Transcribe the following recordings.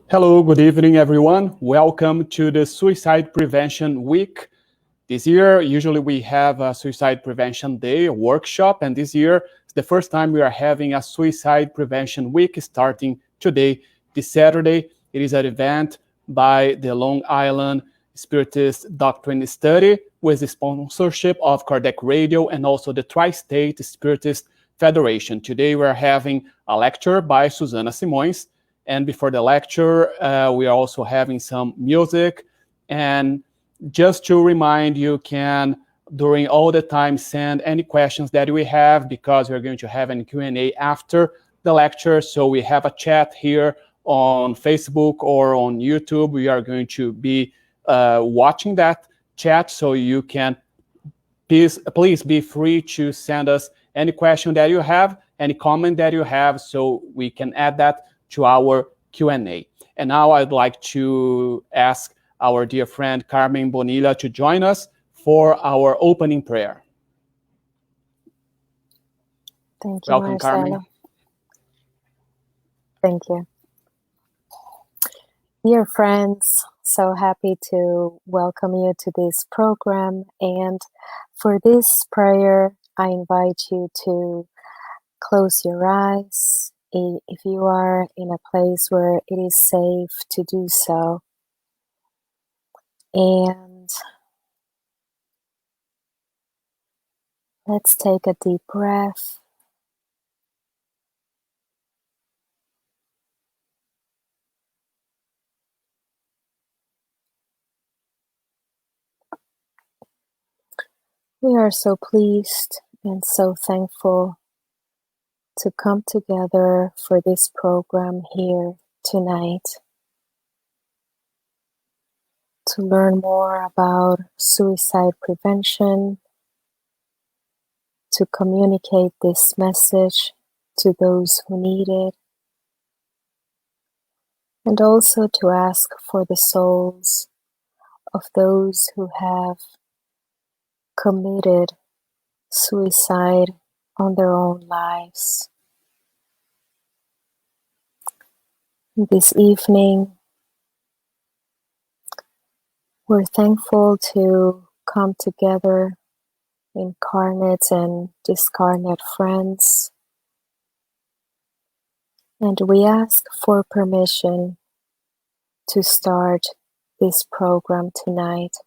Hello, good evening, everyone. Welcome to the Suicide Prevention Week. This year, usually we have a Suicide Prevention Day, a workshop, and this year, it's the first time we are having a Suicide Prevention Week starting today, this Saturday. It is an event by the Long Island Spiritist Doctrine Study with the sponsorship of Kardec Radio and also the Tri-State Spiritist Federation. Today, we're having a lecture by Susana Simões. And before the lecture, we are also having some music. And just to remind you, can, during all the time, send any questions that we have, because we're going to have a Q&A after the lecture. So we have a chat here on Facebook or on YouTube. We are going to be watching that chat, so you can please be free to send us any question that you have, any comment that you have, so we can add that to our Q&A. And now I'd like to ask our dear friend Carmen Bonilla to join us for our opening prayer. Thank you, Welcome, Marcelo. Carmen. Thank you. Dear friends, so happy to welcome you to this program. And for this prayer, I invite you to close your eyes if you are in a place where it is safe to do so. And let's take a deep breath. We are so pleased and so thankful to come together for this program here tonight, to learn more about suicide prevention, to communicate this message to those who need it, and also to ask for the souls of those who have committed suicide on their own lives. This evening, we're thankful to come together, incarnate and discarnate friends, and we ask for permission to start this program tonight.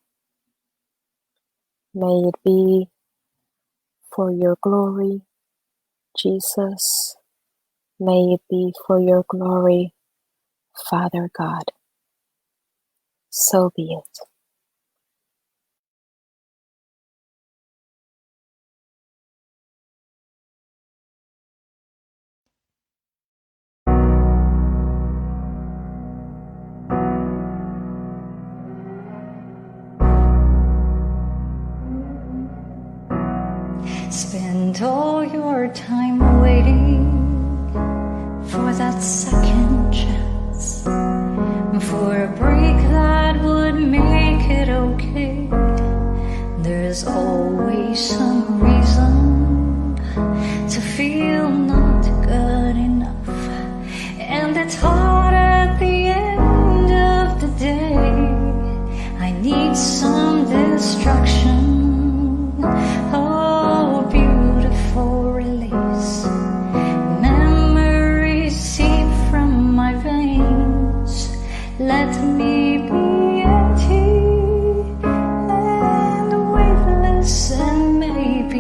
May it be for your glory, Jesus. May it be for your glory, Father God. So be it. Spend all your time waiting for that second chance, for a break that would make it okay. There's always some reason to feel not good enough, and it's hard at the end of the day. I need some distraction. Oh, beautiful release. Memories seep from my veins. Let me be empty and weightless and maybe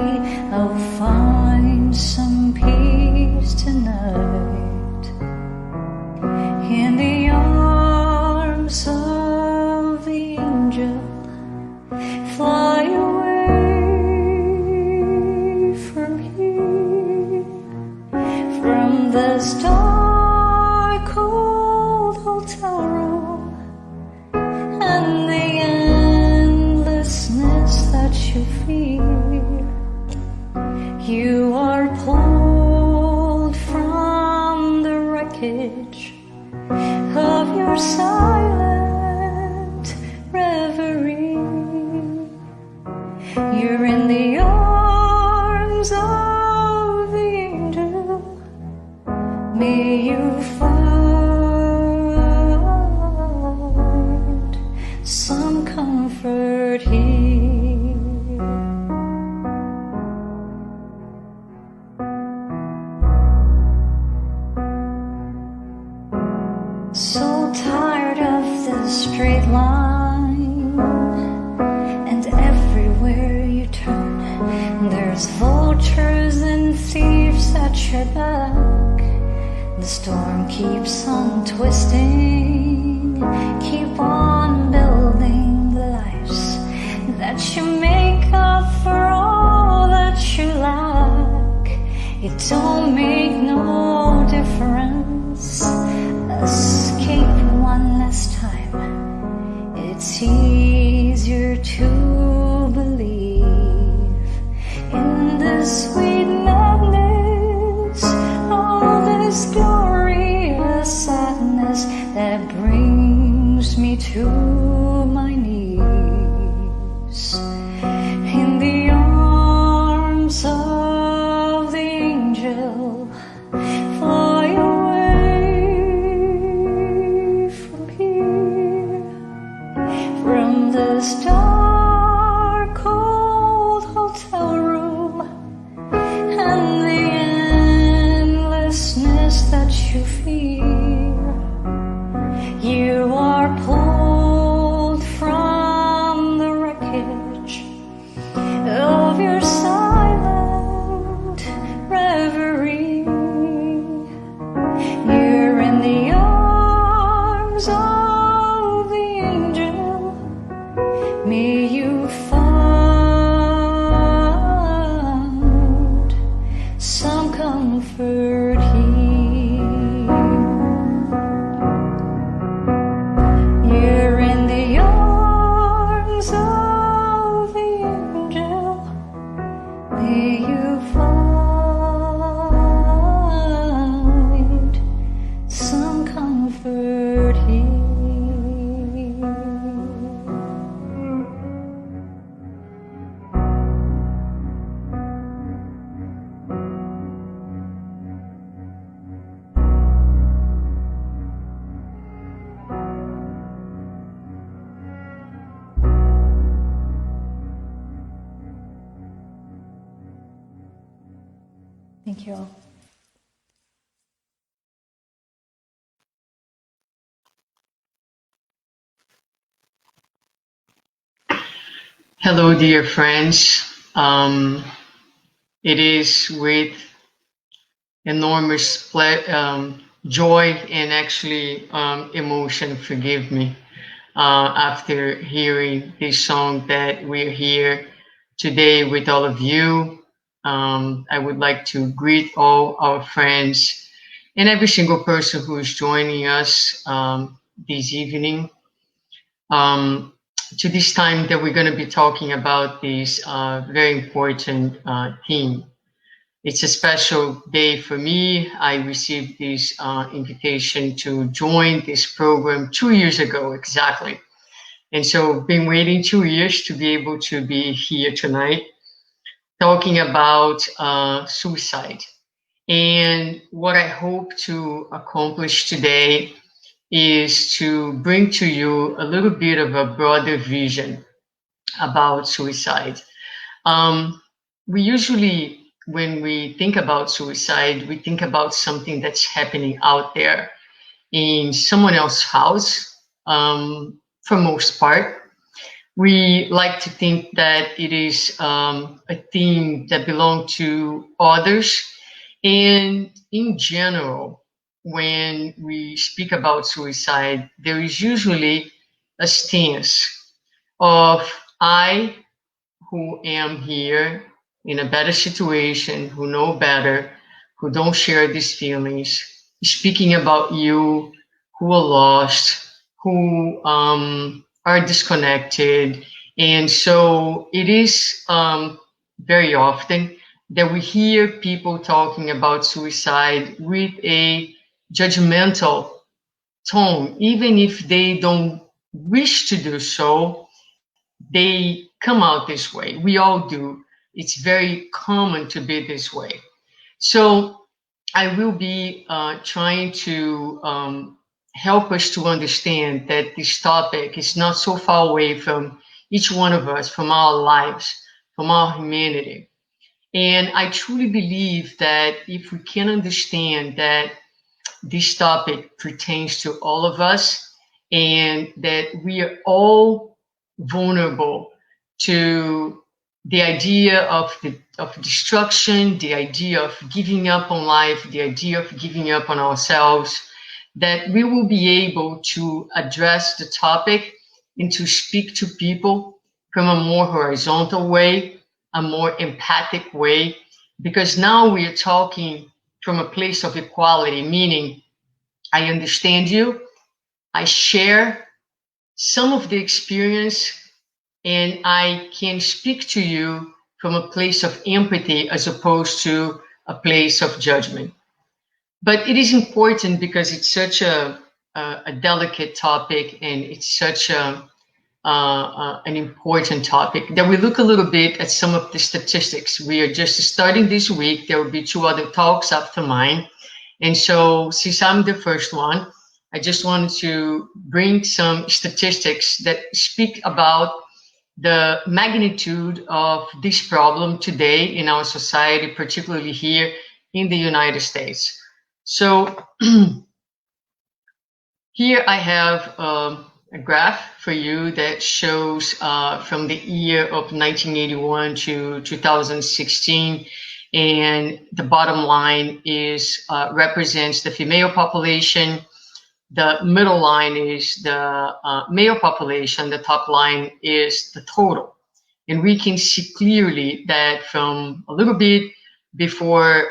comfort here. So tired of the straight line, and everywhere you turn, there's vultures and thieves at your back. The storm keeps on twisting, keep on building the lives that you make up for all that you lack. It don't make no difference. Escape one last time. It's easier to believe in the sweet madness of this glorious sadness that brings me to my knees in the arms of the angel. Fly away from here, from this dark cold hotel room and the endlessness that you feel. You are pulled from the wreckage of your silent reverie. You're in the arms of the angel. May you find some comfort here. You're in the arms of the angel. May you find some comfort here. Thank you all. Hello, dear friends. It is with enormous joy and actually emotion, forgive me, after hearing this song that we're here today with all of you. I would like to greet all our friends and every single person who is joining us this evening. To this time that we're going to be talking about this very important theme. It's a special day for me. I received this invitation to join this program 2 years ago exactly. And so been waiting 2 years to be able to be here tonight talking about suicide. And what I hope to accomplish today is to bring to you a little bit of a broader vision about suicide. We usually, when we think about suicide, we think about something that's happening out there in someone else's house, for most part. We like to think that it is a thing that belongs to others. And in general, when we speak about suicide, there is usually a stance of I, who am here in a better situation, who know better, who don't share these feelings, speaking about you who are lost, who are disconnected. And so it is very often that we hear people talking about suicide with a judgmental tone, even if they don't wish to do so, they come out this way. We all do. It's very common to be this way. So I will be trying to help us to understand that this topic is not so far away from each one of us, from our lives, from our humanity. And I truly believe that if we can understand that this topic pertains to all of us and that we are all vulnerable to the idea of destruction, the idea of giving up on life, the idea of giving up on ourselves, that we will be able to address the topic and to speak to people from a more horizontal way, a more empathic way, because now we are talking from a place of equality, meaning I understand you, I share some of the experience, and I can speak to you from a place of empathy as opposed to a place of judgment. But it is important because it's such a delicate topic, and it's such an important topic that we look a little bit at some of the statistics. We are just starting this week. There will be 2 other talks after mine. And so since I'm the first one, I just wanted to bring some statistics that speak about the magnitude of this problem today in our society, particularly here in the United States. So here I have a graph for you that shows from the year of 1981 to 2016, and the bottom line is represents the female population. The middle line is the male population. The top line is the total. And we can see clearly that from a little bit before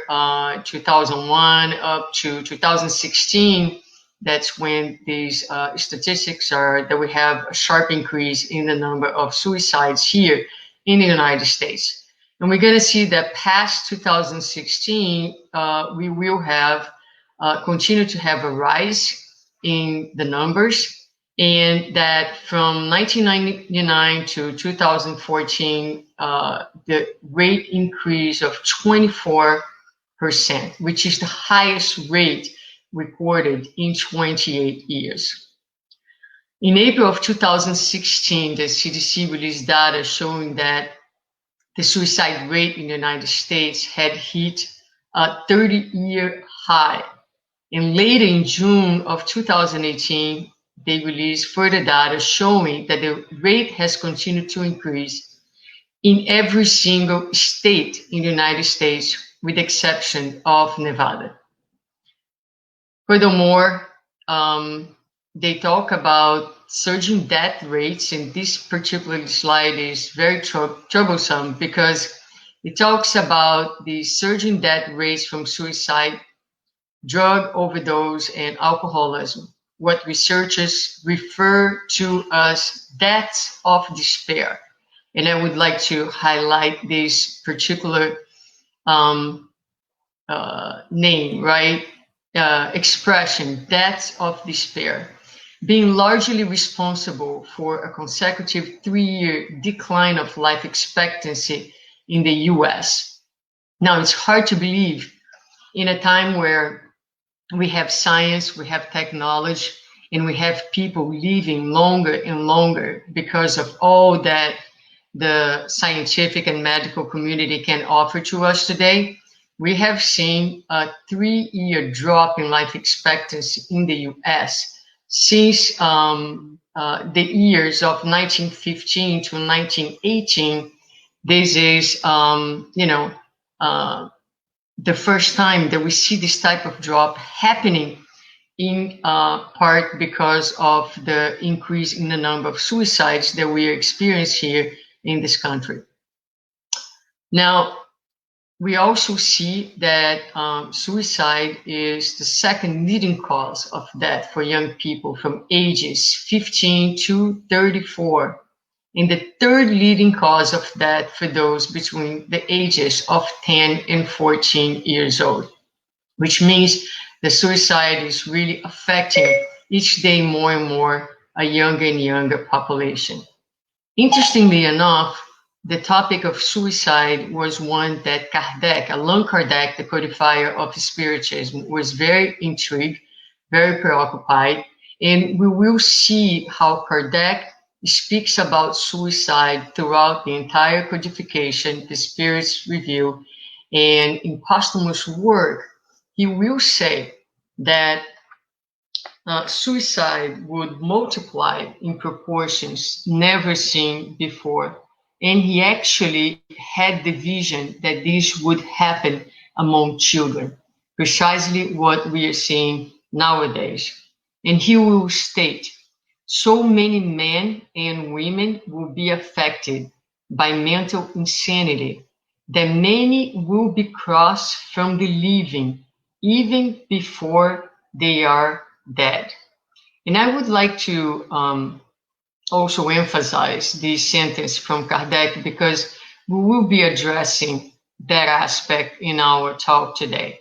2001 up to 2016, that's when these statistics are that we have a sharp increase in the number of suicides here in the United States. And we're going to see that past 2016, we will have continue to have a rise in the numbers, and that from 1999 to 2014, the rate increase of 24%, which is the highest rate recorded in 28 years. In April of 2016, the CDC released data showing that the suicide rate in the United States had hit a 30-year high. And later in June of 2018, they released further data showing that the rate has continued to increase in every single state in the United States, with the exception of Nevada. Furthermore, they talk about surging death rates, and this particular slide is very troublesome because it talks about the surging death rates from suicide, drug overdose, and alcoholism, what researchers refer to as deaths of despair. And I would like to highlight this particular name, right? Expression, deaths of despair, being largely responsible for a consecutive 3-year decline of life expectancy in the US. Now, it's hard to believe in a time where we have science, we have technology, and we have people living longer and longer because of all that the scientific and medical community can offer to us today. We have seen a 3-year drop in life expectancy in the US since the years of 1915 to 1918. This is, the first time that we see this type of drop happening, in part because of the increase in the number of suicides that we experience here in this country. Now, we also see that suicide is the second leading cause of death for young people from ages 15 to 34. And the third leading cause of death for those between the ages of 10 and 14 years old, which means the suicide is really affecting each day more and more a younger and younger population. Interestingly enough, the topic of suicide was one that Kardec, Allan Kardec, the codifier of Spiritism, was very intrigued, very preoccupied. And we will see how Kardec speaks about suicide throughout the entire codification, the Spirit's review, and in posthumous work, he will say that suicide would multiply in proportions never seen before. And he actually had the vision that this would happen among children, precisely what we are seeing nowadays. And he will state, so many men and women will be affected by mental insanity that many will be crossed from the living even before they are dead. And I would like to also emphasize this sentence from Kardec because we will be addressing that aspect in our talk today.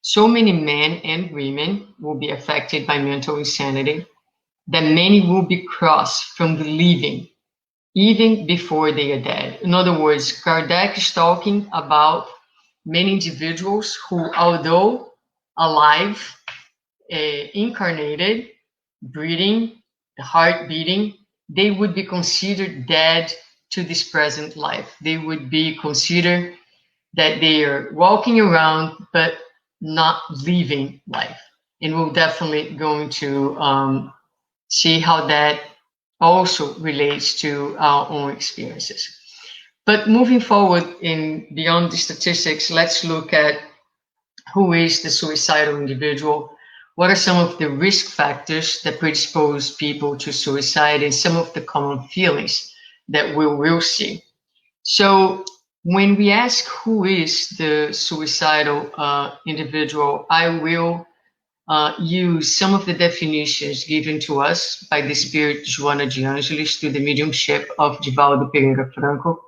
So many men and women will be affected by mental insanity that many will be crossed from the living even before they are dead. In other words, Kardec is talking about many individuals who, although alive, incarnated, breathing, the heart beating, they would be considered dead to this present life. They would be considered that they are walking around but not living life. And we're definitely going to see how that also relates to our own experiences. But moving forward in beyond the statistics, let's look at who is the suicidal individual, what are some of the risk factors that predispose people to suicide, and some of the common feelings that we will see. So when we ask who is the suicidal individual, I will use some of the definitions given to us by the spirit Joana de Angelis through the mediumship of Divaldo Pereira Franco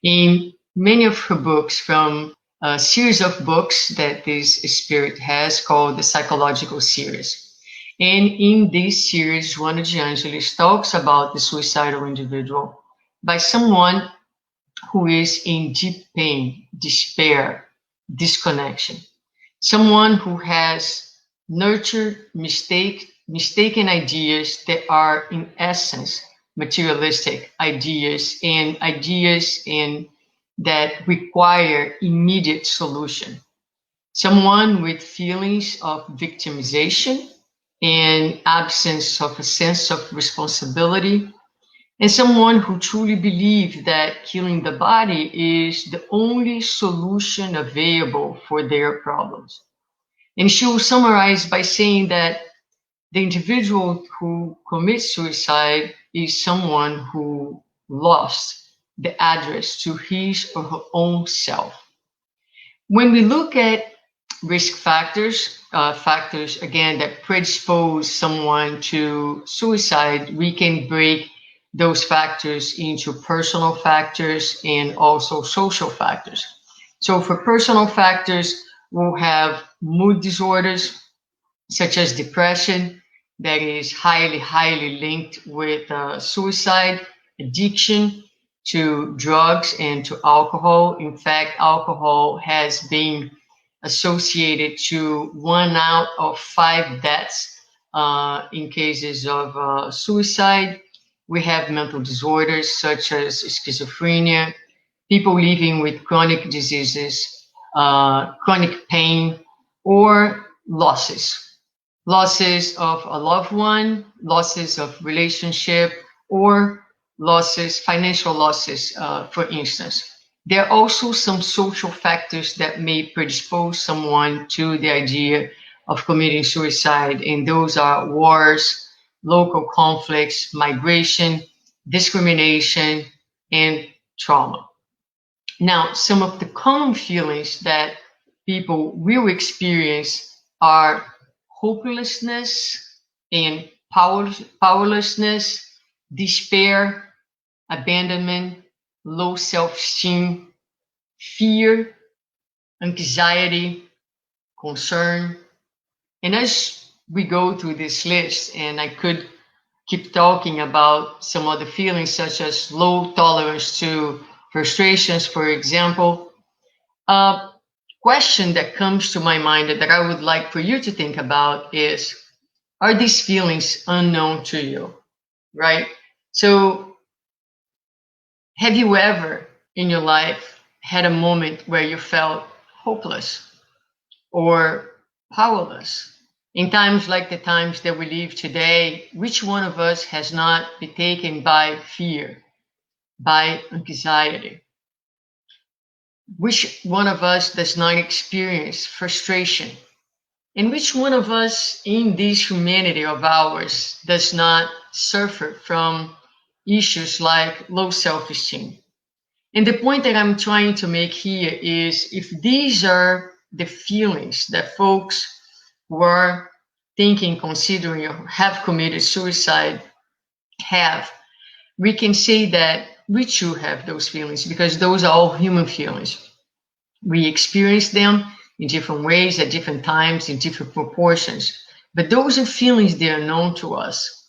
in many of her books, from a series of books that this spirit has called the Psychological Series. And in this series, Joana de Angelis talks about the suicidal individual by someone who is in deep pain, despair, disconnection, someone who has nurtured mistaken ideas that are in essence materialistic ideas and ideas that require immediate solution. Someone with feelings of victimization and absence of a sense of responsibility, and someone who truly believes that killing the body is the only solution available for their problems. And she will summarize by saying that the individual who commits suicide is someone who lost the address to his or her own self. When we look at risk factors, factors again that predispose someone to suicide, we can break those factors into personal factors and also social factors. So for personal factors, we'll have mood disorders such as depression that is highly linked with suicide, addiction to drugs and to alcohol. In fact, alcohol has been associated to 1 out of 5 deaths in cases of suicide. We have mental disorders such as schizophrenia, people living with chronic diseases, chronic pain, or losses of a loved one, losses of relationship, or losses, financial losses, for instance. There are also some social factors that may predispose someone to the idea of committing suicide, and those are wars, local conflicts, migration, discrimination, and trauma. Now, some of the common feelings that people will experience are hopelessness and powerlessness, despair, abandonment, low self-esteem, fear, anxiety, concern. And as we go through this list, and I could keep talking about some other feelings such as low tolerance to frustrations, for example, a question that comes to my mind that I would like for you to think about is, are these feelings unknown to you, right? So have you ever in your life had a moment where you felt hopeless or powerless? In times like the times that we live today, which one of us has not been taken by fear, by anxiety? Which one of us does not experience frustration? And which one of us in this humanity of ours does not suffer from issues like low self-esteem? And the point that I'm trying to make here is, if these are the feelings that folks who are thinking, considering, or have committed suicide have, we can say that we too have those feelings, because those are all human feelings. We experience them in different ways at different times in different proportions, but those are feelings that are known to us.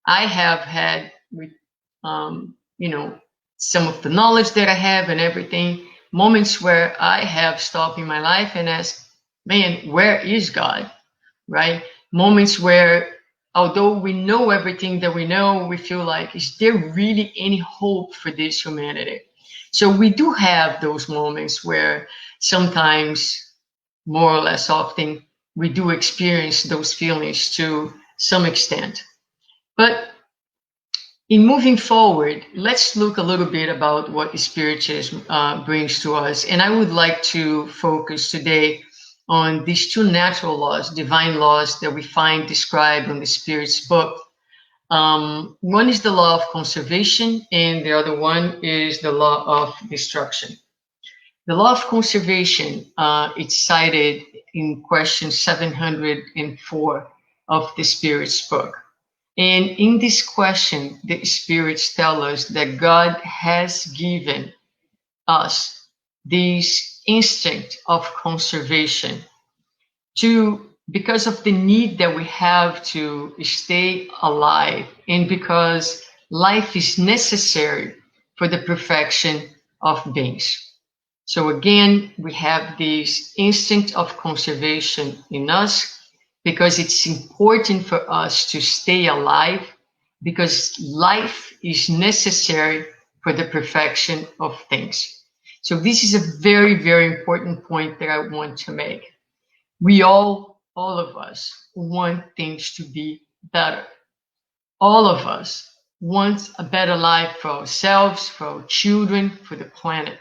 I have had, you know, some of the knowledge that I have and everything, moments where I have stopped in my life and asked, man, where is God? Right? Moments where, although we know everything that we know, we feel like, is there really any hope for this humanity? So we do have those moments where sometimes, more or less often, we do experience those feelings to some extent. But in moving forward, let's look a little bit about what Spiritism brings to us. And I would like to focus today on these two natural laws, divine laws, that we find described in the Spirit's book. One is the law of conservation, and the other one is the law of destruction. The law of conservation, it's cited in question 704 of the Spirit's book. And in this question, the spirits tell us that God has given us this instinct of conservation because of the need that we have to stay alive, and because life is necessary for the perfection of beings. So again, we have this instinct of conservation in us, because it's important for us to stay alive, because life is necessary for the perfection of things. So this is a very, very important point that I want to make. We all of us want things to be better. All of us want a better life for ourselves, for our children, for the planet.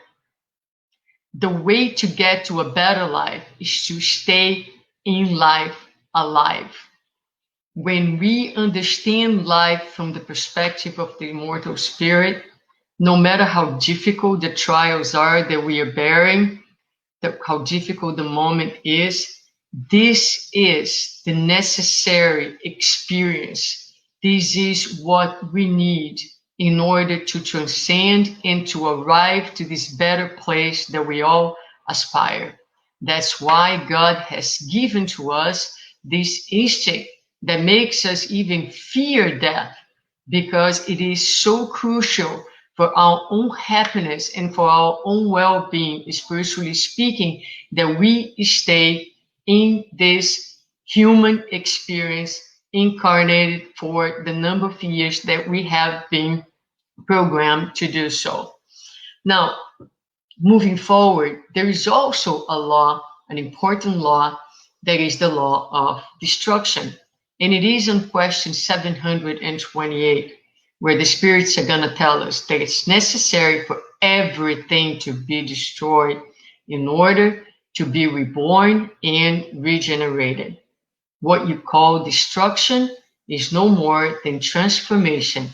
The way to get to a better life is to stay in life alive. When we understand life from the perspective of the immortal spirit, no matter how difficult the trials are that we are bearing, how difficult the moment is, this is the necessary experience. This is what we need in order to transcend and to arrive to this better place that we all aspire. That's why God has given to us this instinct that makes us even fear death, because it is so crucial for our own happiness and for our own well-being, spiritually speaking, that we stay in this human experience, incarnated for the number of years that we have been programmed to do so. Now, moving forward, there is also a law, an important law, that is the law of destruction. And it is on question 728, where the spirits are going to tell us that it's necessary for everything to be destroyed in order to be reborn and regenerated. What you call destruction is no more than transformation,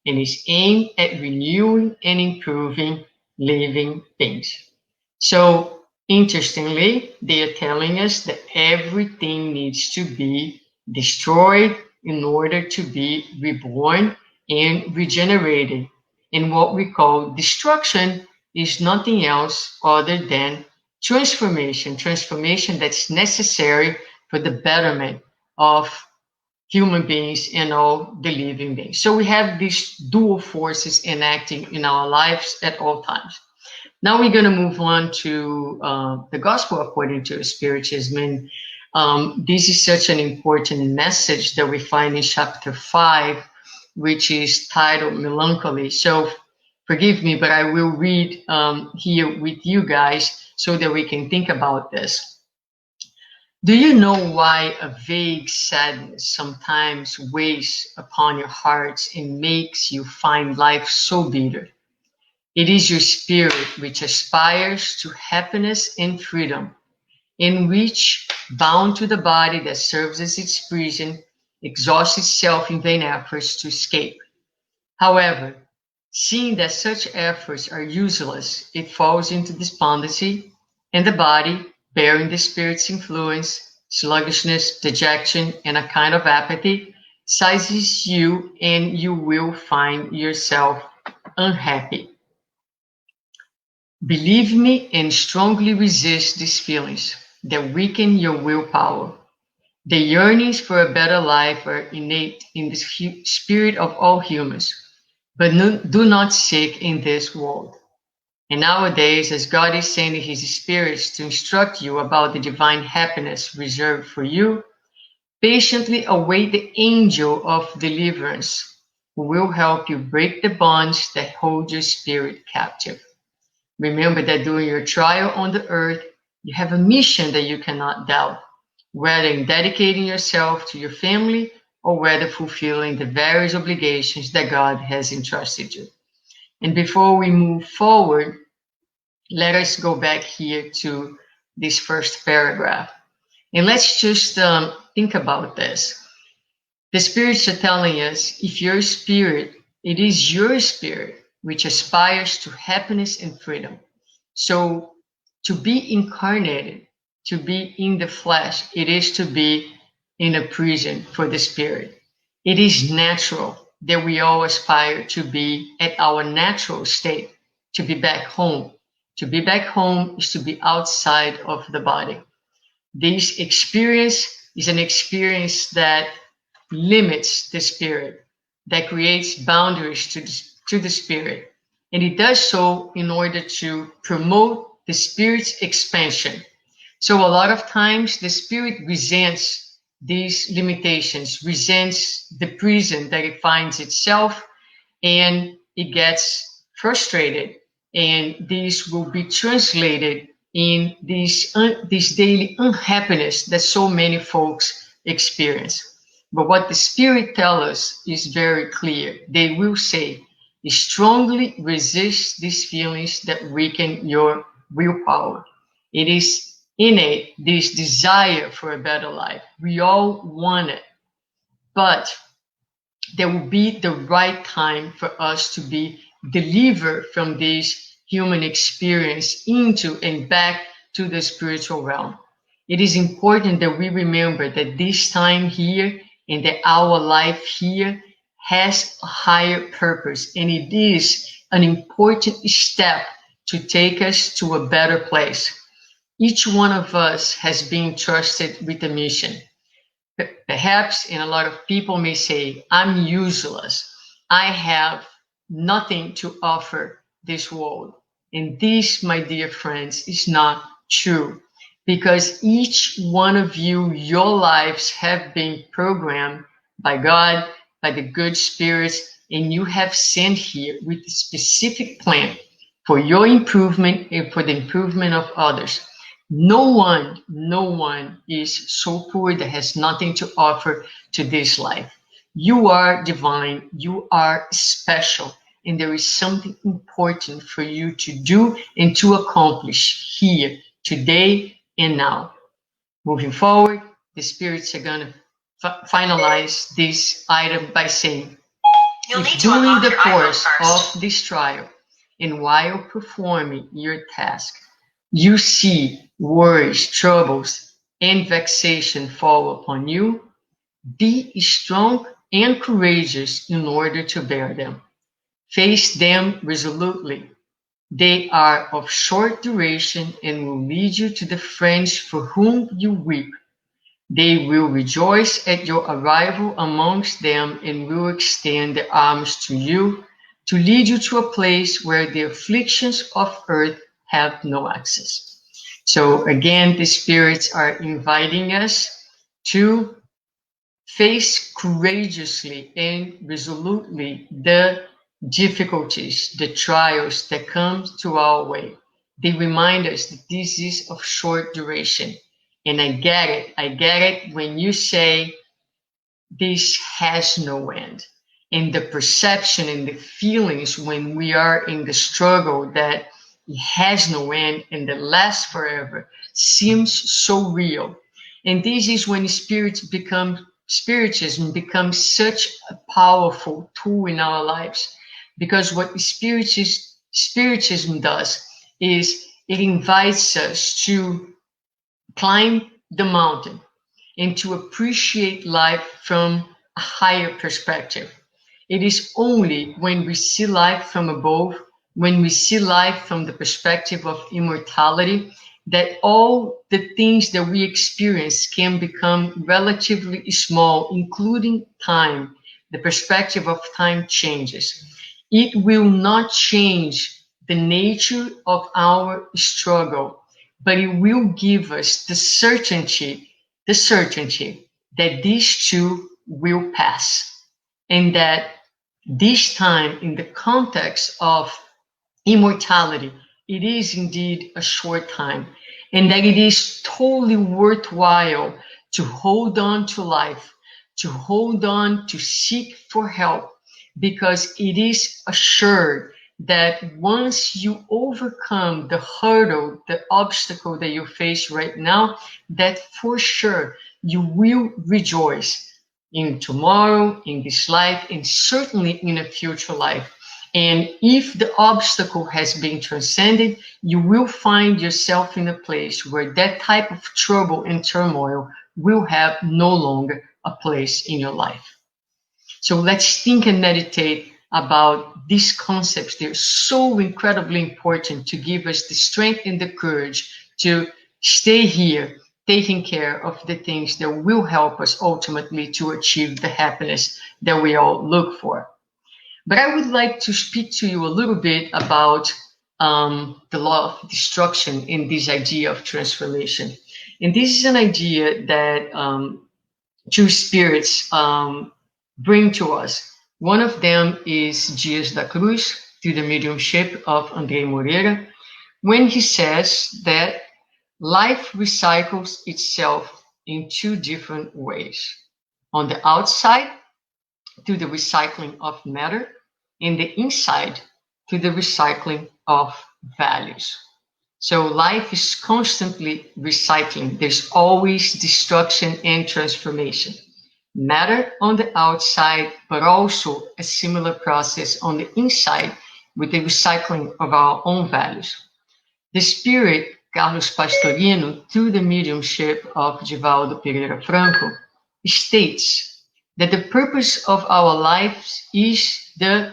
and is aimed at renewing and improving living beings. So, interestingly, they are telling us that everything needs to be destroyed in order to be reborn and regenerated. And what we call destruction is nothing else other than transformation that's necessary for the betterment of human beings and all the living beings. So we have these dual forces enacting in our lives at all times. Now we're going to move on to the gospel according to Spiritism. And this is such an important message that we find in chapter 5, which is titled Melancholy. So forgive me, but I will read here with you guys so that we can think about this. Do you know why a vague sadness sometimes weighs upon your hearts and makes you find life so bitter? It is your spirit which aspires to happiness and freedom, in which, bound to the body that serves as its prison, exhausts itself in vain efforts to escape. However, seeing that such efforts are useless, it falls into despondency, and the body, bearing the spirit's influence, sluggishness, dejection, and a kind of apathy, seizes you, and you will find yourself unhappy. Believe me and strongly resist these feelings that weaken your willpower. The yearnings for a better life are innate in the spirit of all humans, but do not seek in this world. And nowadays, as God is sending His spirits to instruct you about the divine happiness reserved for you, patiently await the angel of deliverance, who will help you break the bonds that hold your spirit captive. Remember that during your trial on the earth, you have a mission that you cannot doubt, whether in dedicating yourself to your family or whether fulfilling the various obligations that God has entrusted you. And before we move forward, let us go back here to this first paragraph. And let's just think about this. The spirits are telling us if your spirit, it is your spirit which aspires to happiness and freedom. So to be incarnated, to be in the flesh, it is to be in a prison for the spirit. It is natural that we all aspire to be at our natural state, to be back home. To be back home is to be outside of the body. This experience is an experience that limits the spirit, that creates boundaries to the spirit. And it does so in order to promote the spirit's expansion. So a lot of times the spirit resents these limitations, resents the prison that it finds itself, and it gets frustrated. And this will be translated in this daily unhappiness that so many folks experience. But what the spirit tells us is very clear. They will say, strongly resist these feelings that weaken your willpower. It is innate, this desire for a better life. We all want it, but there will be the right time for us to be delivered from this human experience into and back to the spiritual realm. It is important that we remember that this time here and that our life here has a higher purpose, and it is an important step to take us to a better place. Each one of us has been trusted with a mission. Perhaps, and a lot of people may say, I'm useless. I have nothing to offer this world. And this, my dear friends, is not true, because each one of you, your lives have been programmed by God, by the good spirits, and you have sent here with a specific plan for your improvement and for the improvement of others. No one is so poor that has nothing to offer to this life. You are divine, you are special, and there is something important for you to do and to accomplish here, today and now. Moving forward, the spirits are going to finalize this item by saying, if during the course of this trial and while performing your task, you see worries, troubles, and vexation fall upon you, be strong and courageous in order to bear them. Face them resolutely. They are of short duration and will lead you to the friends for whom you weep. They will rejoice at your arrival amongst them and will extend their arms to you to lead you to a place where the afflictions of earth have no access. So again, the spirits are inviting us to face courageously and resolutely the difficulties, the trials that come to our way. They remind us that this is of short duration. And I get it. I get it when you say this has no end. And the perception and the feelings when we are in the struggle that it has no end and that lasts forever seems so real. And this is when spiritism becomes such a powerful tool in our lives. Because what spiritism does is it invites us to climb the mountain and to appreciate life from a higher perspective. It is only when we see life from above, when we see life from the perspective of immortality, that all the things that we experience can become relatively small, including time. The perspective of time changes. It will not change the nature of our struggle, but it will give us the certainty that these two will pass, and that this time, in the context of immortality, it is indeed a short time, and that it is totally worthwhile to hold on to life, to hold on, to seek for help, because it is assured that once you overcome the hurdle, the obstacle that you face right now, that for sure you will rejoice in tomorrow, in this life, and certainly in a future life. And if the obstacle has been transcended, you will find yourself in a place where that type of trouble and turmoil will have no longer a place in your life. So let's think and meditate about these concepts. They're so incredibly important to give us the strength and the courage to stay here, taking care of the things that will help us ultimately to achieve the happiness that we all look for. But I would like to speak to you a little bit about the law of destruction and this idea of transformation. And this is an idea that two spirits bring to us. One of them is Dias da Cruz, through the mediumship of André Moreira, when he says that life recycles itself in two different ways. On the outside, through the recycling of matter, and the inside, through the recycling of values. So life is constantly recycling. There's always destruction and transformation. Matter on the outside, but also a similar process on the inside with the recycling of our own values. The spirit, Carlos Pastorino, through the mediumship of Divaldo Pereira Franco, states that the purpose of our lives is the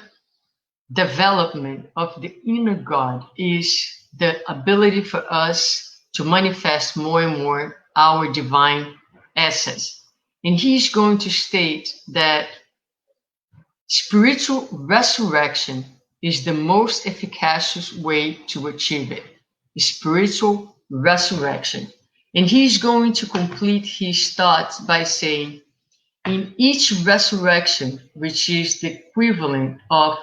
development of the inner God, is the ability for us to manifest more and more our divine essence. And he's going to state that spiritual resurrection is the most efficacious way to achieve it. Spiritual resurrection. And he's going to complete his thoughts by saying, in each resurrection, which is the equivalent of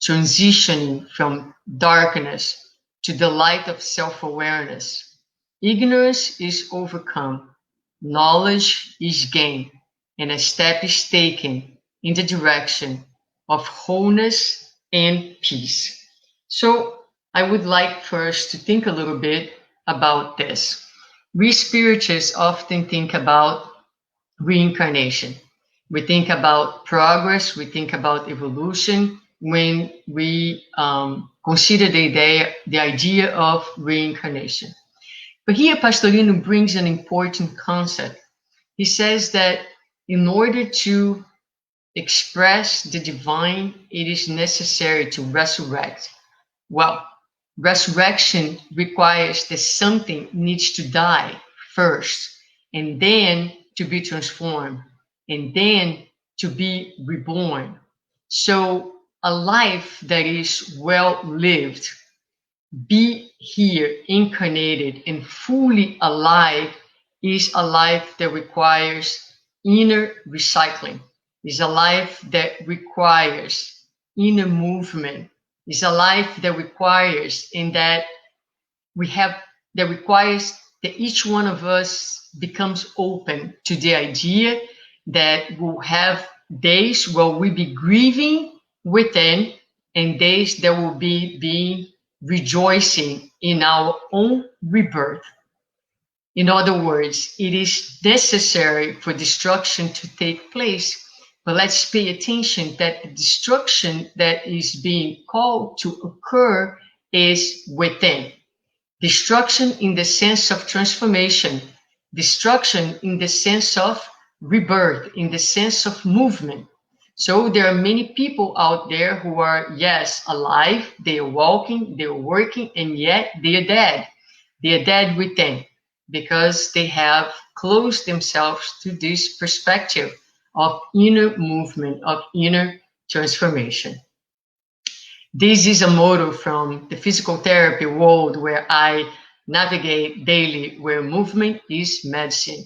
transitioning from darkness to the light of self-awareness, ignorance is overcome, knowledge is gained, and a step is taken in the direction of wholeness and peace. So I would like first to think a little bit about this. We spiritists often think about reincarnation. We think about progress, we think about evolution when we consider the idea of reincarnation. But here Pastorino brings an important concept. He says that in order to express the divine, it is necessary to resurrect. Well, resurrection requires that something needs to die first, and then to be transformed, and then to be reborn. So a life that is well lived, be here incarnated and fully alive, is a life that requires inner recycling. It's a life that requires inner movement. It's a life that requires that requires that each one of us becomes open to the idea that we'll have days where we'll be grieving within and days that will be rejoicing in our own rebirth. In other words, it is necessary for destruction to take place, but let's pay attention that the destruction that is being called to occur is within. Destruction in the sense of transformation, destruction in the sense of rebirth, in the sense of movement. So there are many people out there who are, yes, alive, they are walking, they are working, and yet they are dead. They are dead within because they have closed themselves to this perspective of inner movement, of inner transformation. This is a motto from the physical therapy world where I navigate daily, where movement is medicine.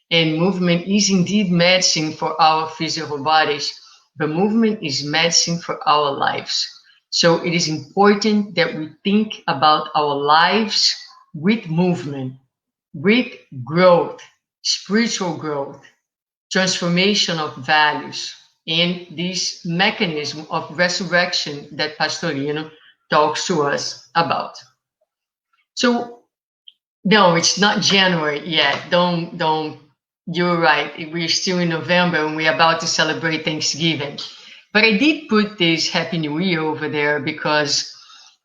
And movement is indeed medicine for our physical bodies, but movement is medicine for our lives. So it is important that we think about our lives with movement, with growth, spiritual growth, transformation of values, and this mechanism of resurrection that Pastorino talks to us about. So, no, it's not January yet. Don't, you're right. We're still in November and we're about to celebrate Thanksgiving. But I did put this Happy New Year over there because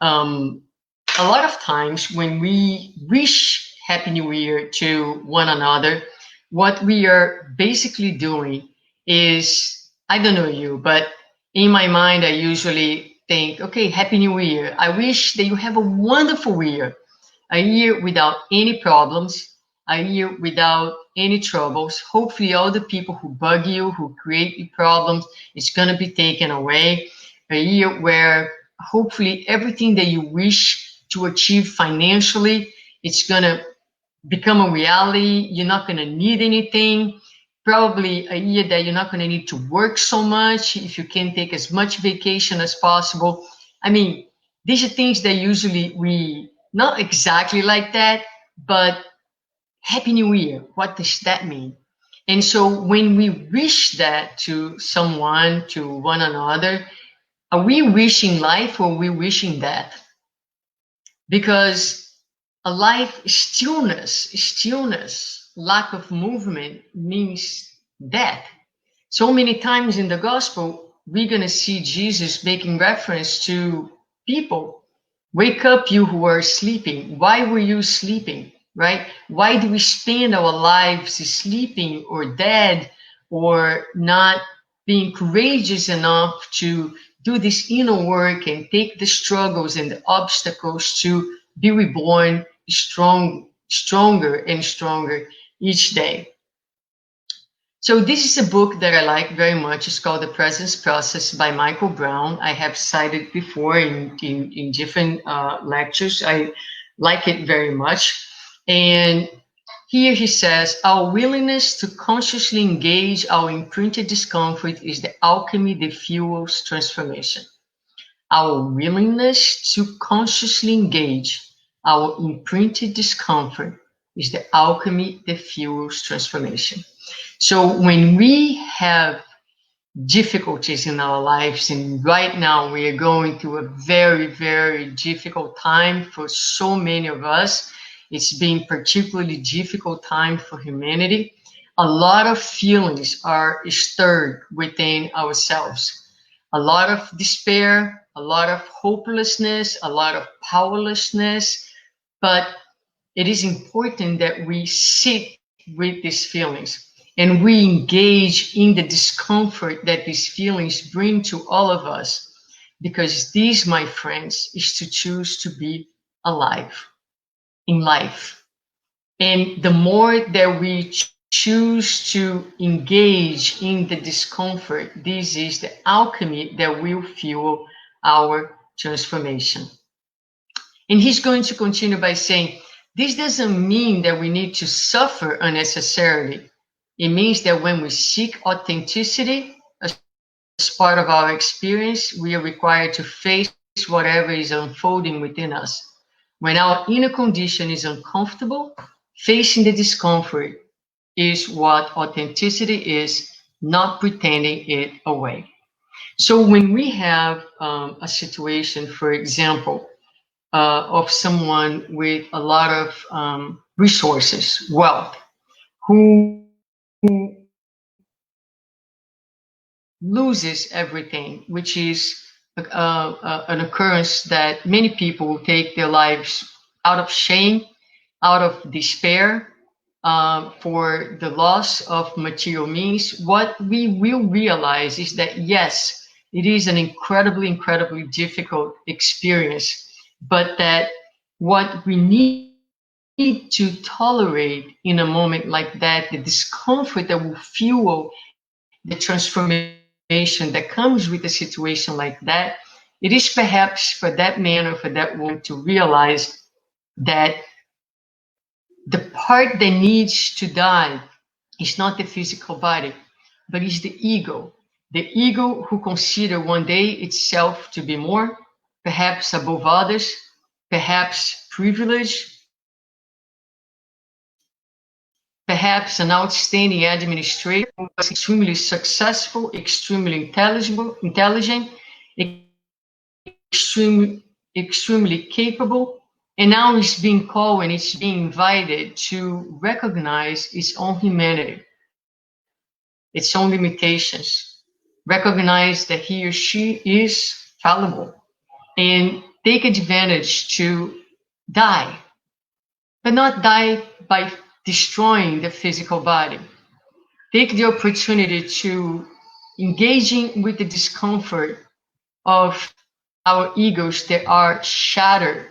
a lot of times when we wish Happy New Year to one another, what we are basically doing is, I don't know you, but in my mind, I usually think, okay, Happy New Year. I wish that you have a wonderful year, a year without any problems, a year without any troubles. Hopefully, all the people who bug you, who create you problems, it's going to be taken away. A year where hopefully everything that you wish to achieve financially, it's going to become a reality. You're not going to need anything. Probably a year that you're not going to need to work so much, if you can take as much vacation as possible. I mean, these are things that usually we, not exactly like that, but Happy New Year, what does that mean? And so when we wish that to someone, to one another, are we wishing life or are we wishing death? Because a life stillness, lack of movement means death. So many times in the gospel, we're going to see Jesus making reference to people. Wake up, you who are sleeping. Why were you sleeping, right? Why do we spend our lives sleeping or dead or not being courageous enough to do this inner work and take the struggles and the obstacles to be reborn stronger and stronger each day? So this is a book that I like very much. It's called The Presence Process by Michael Brown. I have cited before in different lectures. I like it very much. And here he says, our willingness to consciously engage our imprinted discomfort is the alchemy that fuels transformation. Our willingness to consciously engage our imprinted discomfort is the alchemy that fuels transformation. So when we have difficulties in our lives, and right now we are going through a very, very difficult time for so many of us, it's been particularly difficult time for humanity. A lot of feelings are stirred within ourselves. A lot of despair, a lot of hopelessness, a lot of powerlessness, but it is important that we sit with these feelings and we engage in the discomfort that these feelings bring to all of us, because this, my friends, is to choose to be alive in life. And the more that we choose to engage in the discomfort, this is the alchemy that will fuel our transformation. And he's going to continue by saying, this doesn't mean that we need to suffer unnecessarily. It means that when we seek authenticity as part of our experience, we are required to face whatever is unfolding within us. When our inner condition is uncomfortable, facing the discomfort is what authenticity is, not pretending it away. So when we have a situation, for example, of someone with a lot of resources, wealth, who loses everything, which is an occurrence that many people take their lives out of shame, out of despair, for the loss of material means. What we will realize is that yes, it is an incredibly, incredibly difficult experience, but that what we need to tolerate in a moment like that, the discomfort that will fuel the transformation that comes with a situation like that, it is perhaps for that man or for that woman to realize that the part that needs to die is not the physical body, but is the ego. The ego who consider one day itself to be more, perhaps above others, perhaps privileged, perhaps an outstanding administrator who was extremely successful, extremely intelligent, extremely capable, and now it's being called and it's being invited to recognize its own humanity, its own limitations, recognize that he or she is fallible, and take advantage to die, but not die by destroying the physical body. Take the opportunity to engaging with the discomfort of our egos that are shattered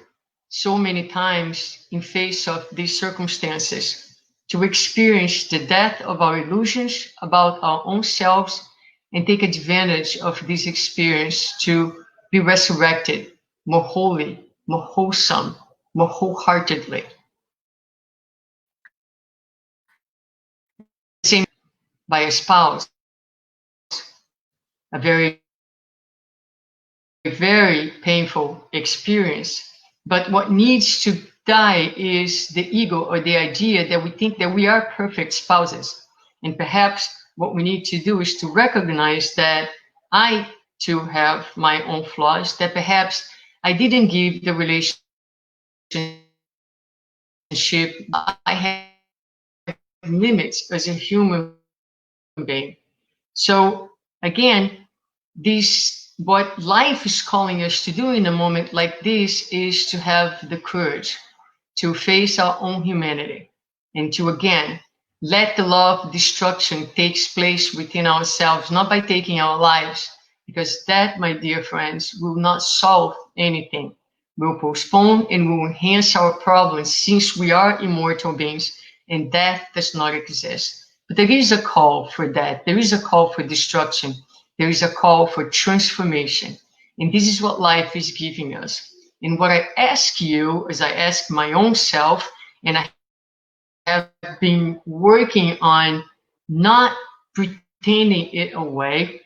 so many times in face of these circumstances, to experience the death of our illusions about our own selves and take advantage of this experience to be resurrected more wholly, more wholesome, more wholeheartedly. Same by a spouse, a very, very painful experience. But what needs to die is the ego or the idea that we think that we are perfect spouses. And perhaps what we need to do is to recognize that I too have my own flaws, that perhaps I didn't give the relationship I have limits as a human being. So again, this what life is calling us to do in a moment like this is to have the courage to face our own humanity and to again let the law of destruction takes place within ourselves, not by taking our lives, because that, my dear friends, will not solve anything. Will postpone and will enhance our problems, since we are immortal beings and death does not exist. But there is a call for that. There is a call for destruction. There is a call for transformation. And this is what life is giving us. And what I ask you, as I ask my own self, and I have been working on not pretending it away,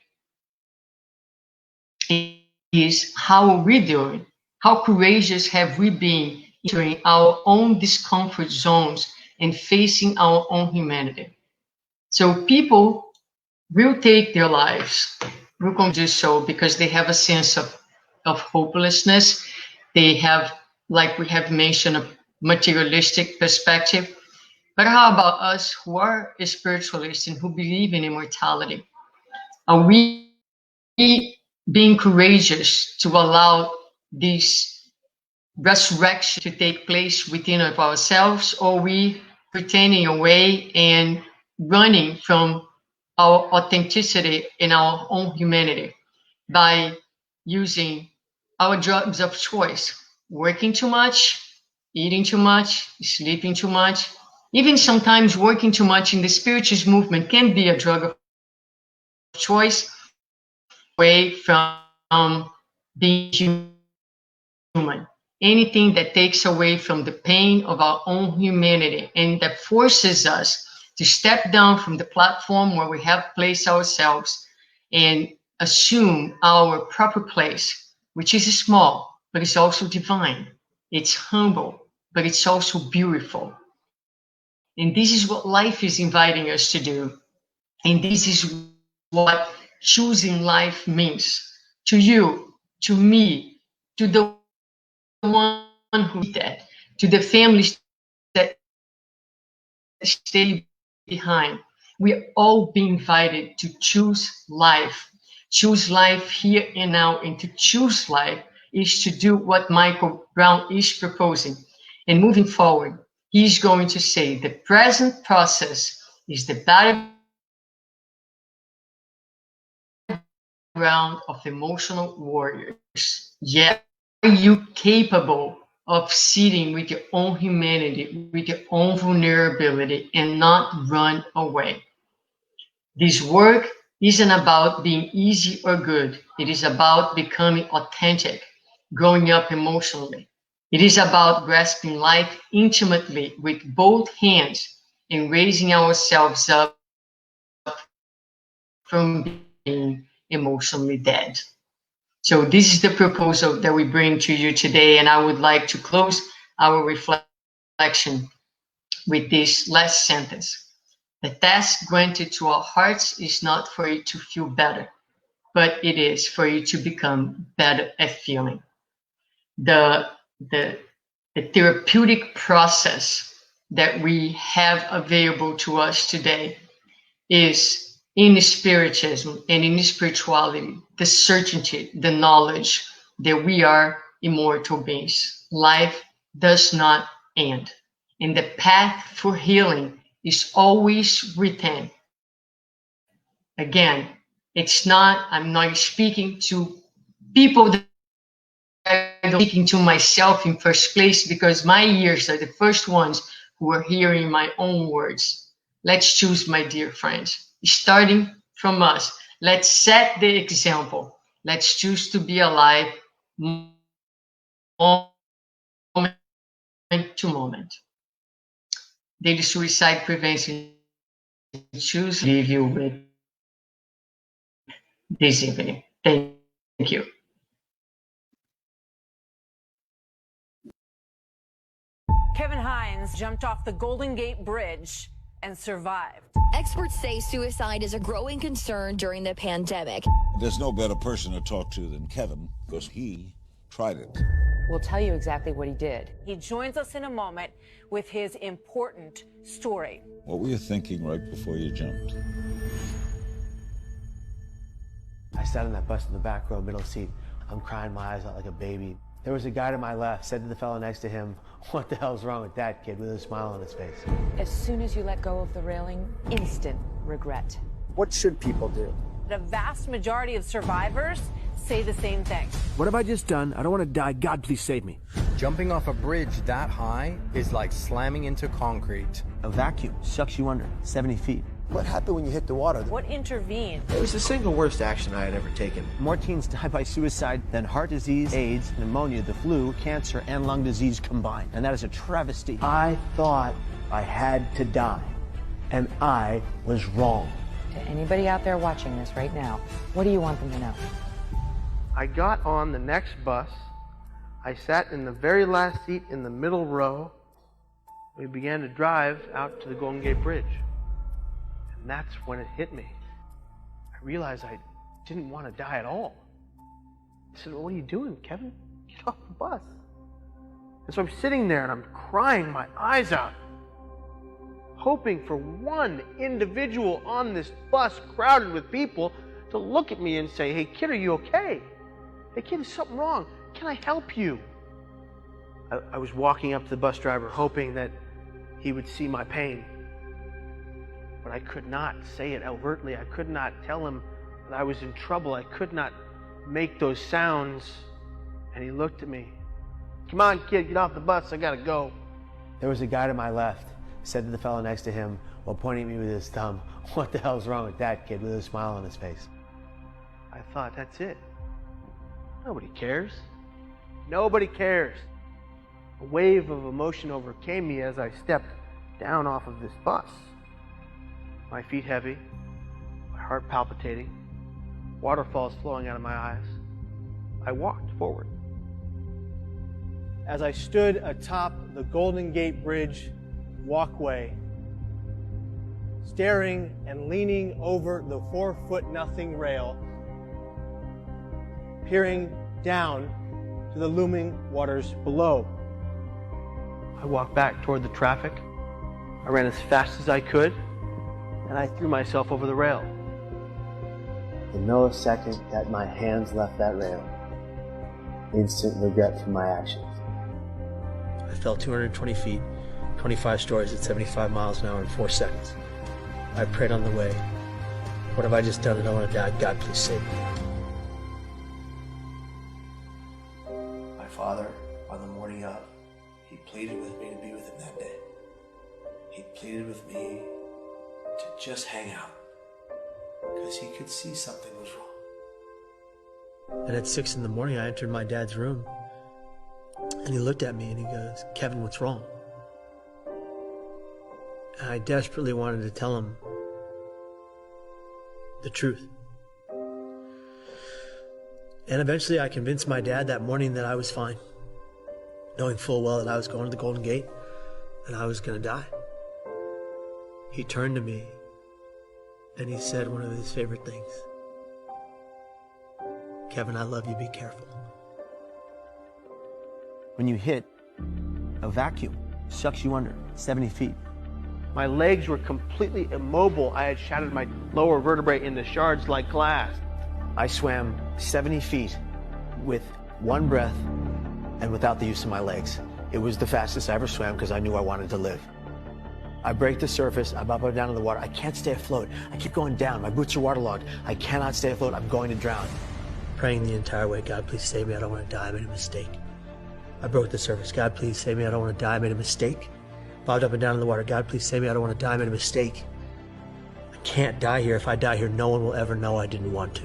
is how are we doing? How courageous have we been entering our own discomfort zones and facing our own humanity? So people will take their lives, will do so because they have a sense of hopelessness. They have, like we have mentioned, a materialistic perspective. But how about us who are spiritualists and who believe in immortality? Are we being courageous to allow this resurrection to take place within of ourselves, or are we pretending away and running from our authenticity and our own humanity by using our drugs of choice, working too much, eating too much, sleeping too much, even sometimes working too much in the spiritist movement can be a drug of choice, away from being human. Anything that takes away from the pain of our own humanity and that forces us to step down from the platform where we have placed ourselves and assume our proper place, which is small, but it's also divine. It's humble, but it's also beautiful. And this is what life is inviting us to do. And this is what choosing life means to you, to me, to the one who did that, to the families that stay behind. We are all being invited to choose life here and now. And to choose life is to do what Michael Brown is proposing. And moving forward, he's going to say the present process is the battleground of emotional warriors. Yet, are you capable of sitting with your own humanity, with your own vulnerability, and not run away? This work isn't about being easy or good. It is about becoming authentic, growing up emotionally. It is about grasping life intimately with both hands and raising ourselves up from being emotionally dead. So this is the proposal that we bring to you today, and I would like to close our reflection with this last sentence. The task granted to our hearts is not for it to feel better, but it is for you to become better at feeling. The, the, the therapeutic process that we have available to us today is in spiritism and in spirituality, the certainty, the knowledge that we are immortal beings. Life does not end. And the path for healing is always written. Again, I'm not speaking to people that I'm speaking to myself in first place, because my ears are the first ones who are hearing my own words. Let's choose, my dear friends, starting from us. Let's set the example. Let's choose to be alive moment to moment. Daily Suicide Prevention choose to leave you with this evening. Thank you. Kevin Hines jumped off the Golden Gate Bridge and survived. Experts say suicide is a growing concern during the pandemic. There's no better person to talk to than Kevin, because he tried it. We'll tell you exactly what he did. He joins us in a moment with his important story. What were you thinking right before you jumped? I sat on that bus in the back row, middle seat. I'm crying my eyes out like a baby. There was a guy to my left, said to the fellow next to him, "What the hell's wrong with that kid?" with a smile on his face. As soon as you let go of the railing, instant regret. What should people do? The vast majority of survivors say the same thing. What have I just done? I don't want to die. God, please save me. Jumping off a bridge that high is like slamming into concrete. A vacuum sucks you under 70 feet. What happened when you hit the water? What intervened? It was the single worst action I had ever taken. More teens die by suicide than heart disease, AIDS, pneumonia, the flu, cancer, and lung disease combined. And that is a travesty. I thought I had to die, and I was wrong. To anybody out there watching this right now, what do you want them to know? I got on the next bus. I sat in the very last seat in the middle row. We began to drive out to the Golden Gate Bridge. And that's when it hit me. I realized I didn't want to die at all. I said, "What are you doing, Kevin? Get off the bus." And so I'm sitting there and I'm crying my eyes out, hoping for one individual on this bus crowded with people to look at me and say, "Hey kid, are you okay? Hey kid, is something wrong? Can I help you?" I was walking up to the bus driver hoping that he would see my pain. But I could not say it overtly. I could not tell him that I was in trouble. I could not make those sounds. And he looked at me. "Come on, kid, get off the bus. I gotta go." There was a guy to my left, said to the fellow next to him while pointing at me with his thumb, "What the hell's wrong with that kid?" with a smile on his face. I thought, that's it. Nobody cares. Nobody cares. A wave of emotion overcame me as I stepped down off of this bus. my feet heavy, my heart palpitating, waterfalls flowing out of my eyes, I walked forward. As I stood atop the Golden Gate Bridge walkway, staring and leaning over the 4-foot-nothing rail, peering down to the looming waters below, I walked back toward the traffic. I ran as fast as I could, and I threw myself over the rail. The millisecond that my hands left that rail, instant regret for my actions. I fell 220 feet, 25 stories at 75 miles an hour in 4 seconds. I prayed on the way, what have I just done? I don't want to die. God, please save me. My father, on the morning of, he pleaded with me to be with him that day. He pleaded with me to just hang out, because he could see something was wrong. And at 6 in the morning, I entered my dad's room, and he looked at me and he goes, "Kevin, what's wrong?" And I desperately wanted to tell him the truth. And eventually I convinced my dad that morning that I was fine, knowing full well that I was going to the Golden Gate and I was going to die. He turned to me and he said one of his favorite things. "Kevin, I love you, be careful." When you hit a vacuum, it sucks you under 70 feet. My legs were completely immobile. I had shattered my lower vertebrae into shards like glass. I swam 70 feet with one breath and without the use of my legs. It was the fastest I ever swam because I knew I wanted to live. I break the surface, I'm up and down in the water. I can't stay afloat. I keep going down. My boots are waterlogged. I cannot stay afloat. I'm going to drown. Praying the entire way, "God, please save me. I don't want to die. I made a mistake." I broke the surface. "God, please save me. I don't want to die. I made a mistake." Bobbed up and down in the water. "God, please save me. I don't want to die. I made a mistake. I can't die here. If I die here, no one will ever know I didn't want to.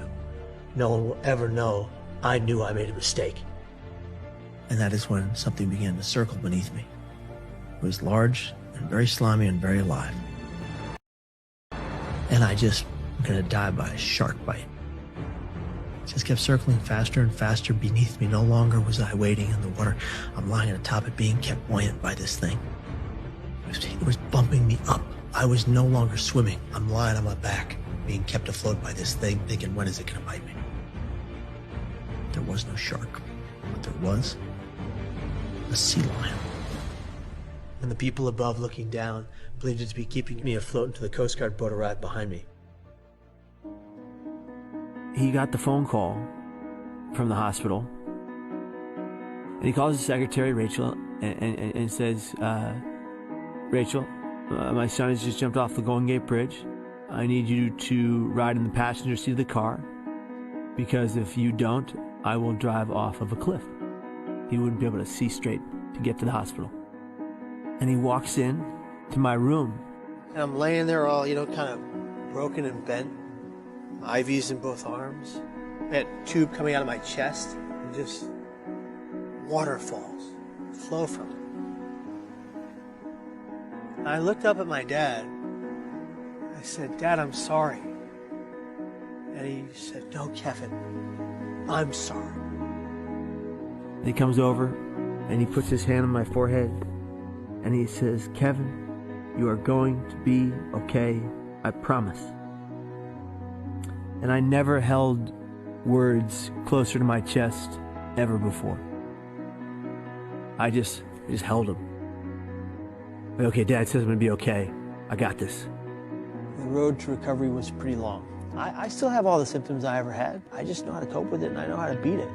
No one will ever know I knew I made a mistake." And that is when something began to circle beneath me. It was large and very slimy and very alive. And I just was going to die by a shark bite. It just kept circling faster and faster beneath me. No longer was I wading in the water. I'm lying atop it, being kept buoyant by this thing. It was bumping me up. I was no longer swimming. I'm lying on my back, being kept afloat by this thing, thinking, when is it going to bite me? There was no shark. What there was a sea lion. And the people above looking down believed it to be keeping me afloat until the Coast Guard boat arrived behind me. He got the phone call from the hospital, and he calls his secretary, Rachel, and says, "Rachel, my son has just jumped off the Golden Gate Bridge. I need you to ride in the passenger seat of the car, because if you don't, I will drive off of a cliff." He wouldn't be able to see straight to get to the hospital. And he walks in to my room. And I'm laying there all, kind of broken and bent. IVs in both arms. That tube coming out of my chest. And just waterfalls flow from it. And I looked up at my dad. I said, "Dad, I'm sorry." And he said, "No, Kevin, I'm sorry." And he comes over and he puts his hand on my forehead and he says, "Kevin, you are going to be okay, I promise." And I never held words closer to my chest ever before. I just held him. "Okay, Dad says I'm going to be okay. I got this." The road to recovery was pretty long. I still have all the symptoms I ever had. I just know how to cope with it and I know how to beat it.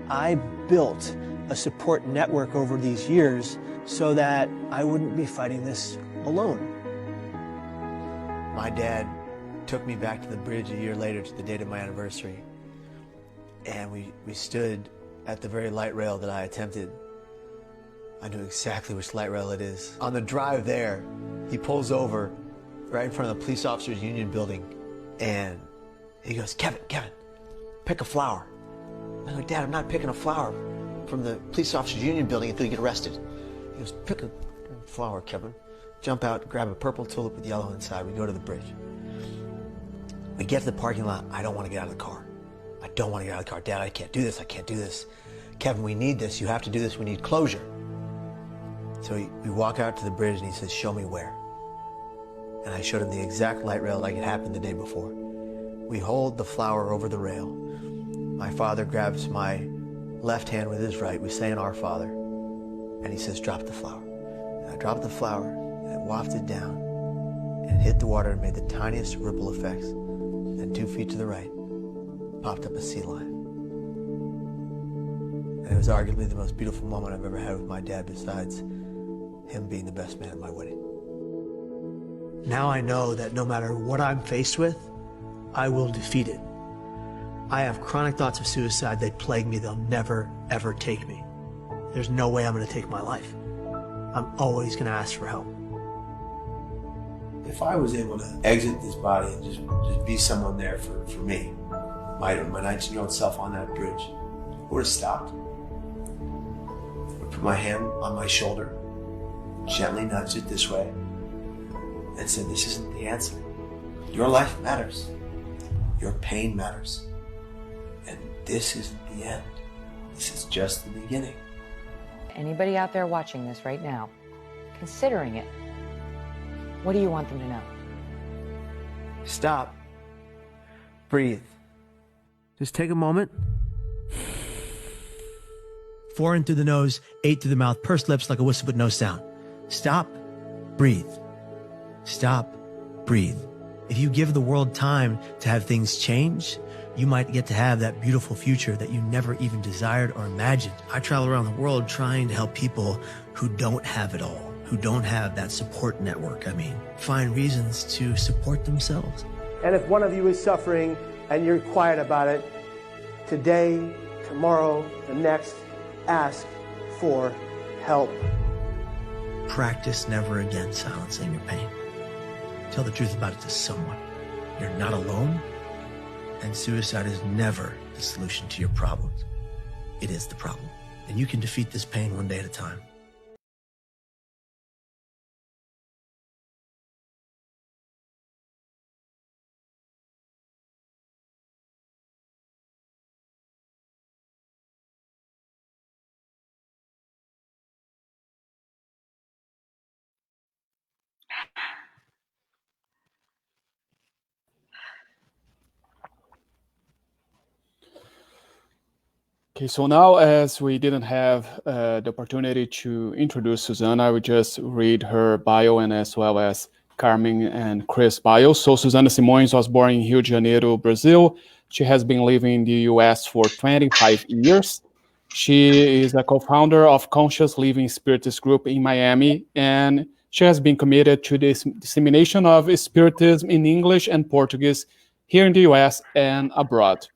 I built a support network over these years so that I wouldn't be fighting this alone. My dad took me back to the bridge a year later to the date of my anniversary. And we stood at the very light rail that I attempted. I knew exactly which light rail it is. On the drive there, he pulls over right in front of the police officers' union building. And he goes, Kevin, pick a flower." I go, "Dad, I'm not picking a flower from the police officers' union building until you get arrested." He goes, "Pick a flower, Kevin." Jump out, grab a purple tulip with yellow inside. We go to the bridge. We get to the parking lot. I don't want to get out of the car. I don't want to get out of the car. Dad, I can't do this. I can't do this. Kevin, we need this. You have to do this. We need closure. So we walk out to the bridge and he says, show me where. And I showed him the exact light rail like it happened the day before. We hold the flower over the rail. My father grabs my left hand with his right. We say an Our Father. And he says, drop the flower. And I dropped the flower and it wafted down and hit the water and made the tiniest ripple effects. And 2 feet to the right, popped up a sea lion. And it was arguably the most beautiful moment I've ever had with my dad, besides him being the best man at my wedding. Now I know that no matter what I'm faced with, I will defeat it. I have chronic thoughts of suicide. They plague me. They'll never, ever take me. There's no way I'm going to take my life. I'm always going to ask for help. If I was able to exit this body and just be someone there for me, my 19-year-old self on that bridge, I would have stopped. I would put my hand on my shoulder, gently nudged it this way, and said, this isn't the answer. Your life matters. Your pain matters. And this isn't the end. This is just the beginning. Anybody out there watching this right now, considering it, what do you want them to know? Stop. Breathe. Just take a moment. 4 in through the nose, 8 through the mouth, pursed lips like a whistle but no sound. Stop. Breathe. Stop. Breathe. If you give the world time to have things change, you might get to have that beautiful future that you never even desired or imagined. I travel around the world trying to help people who don't have it all, who don't have that support network. Find reasons to support themselves. And if one of you is suffering and you're quiet about it, today, tomorrow, the next, ask for help. Practice never again silencing your pain. Tell the truth about it to someone. You're not alone, and suicide is never the solution to your problems. It is the problem, and you can defeat this pain one day at a time. Okay, so now as we didn't have the opportunity to introduce Susanna, I would just read her bio and as well as Carmen and Chris' bio. So Susana Simões was born in Rio de Janeiro, Brazil. She has been living in the US for 25 years. She is a co-founder of Conscious Living Spiritist Group in Miami, and she has been committed to the dissemination of Spiritism in English and Portuguese here in the US and abroad.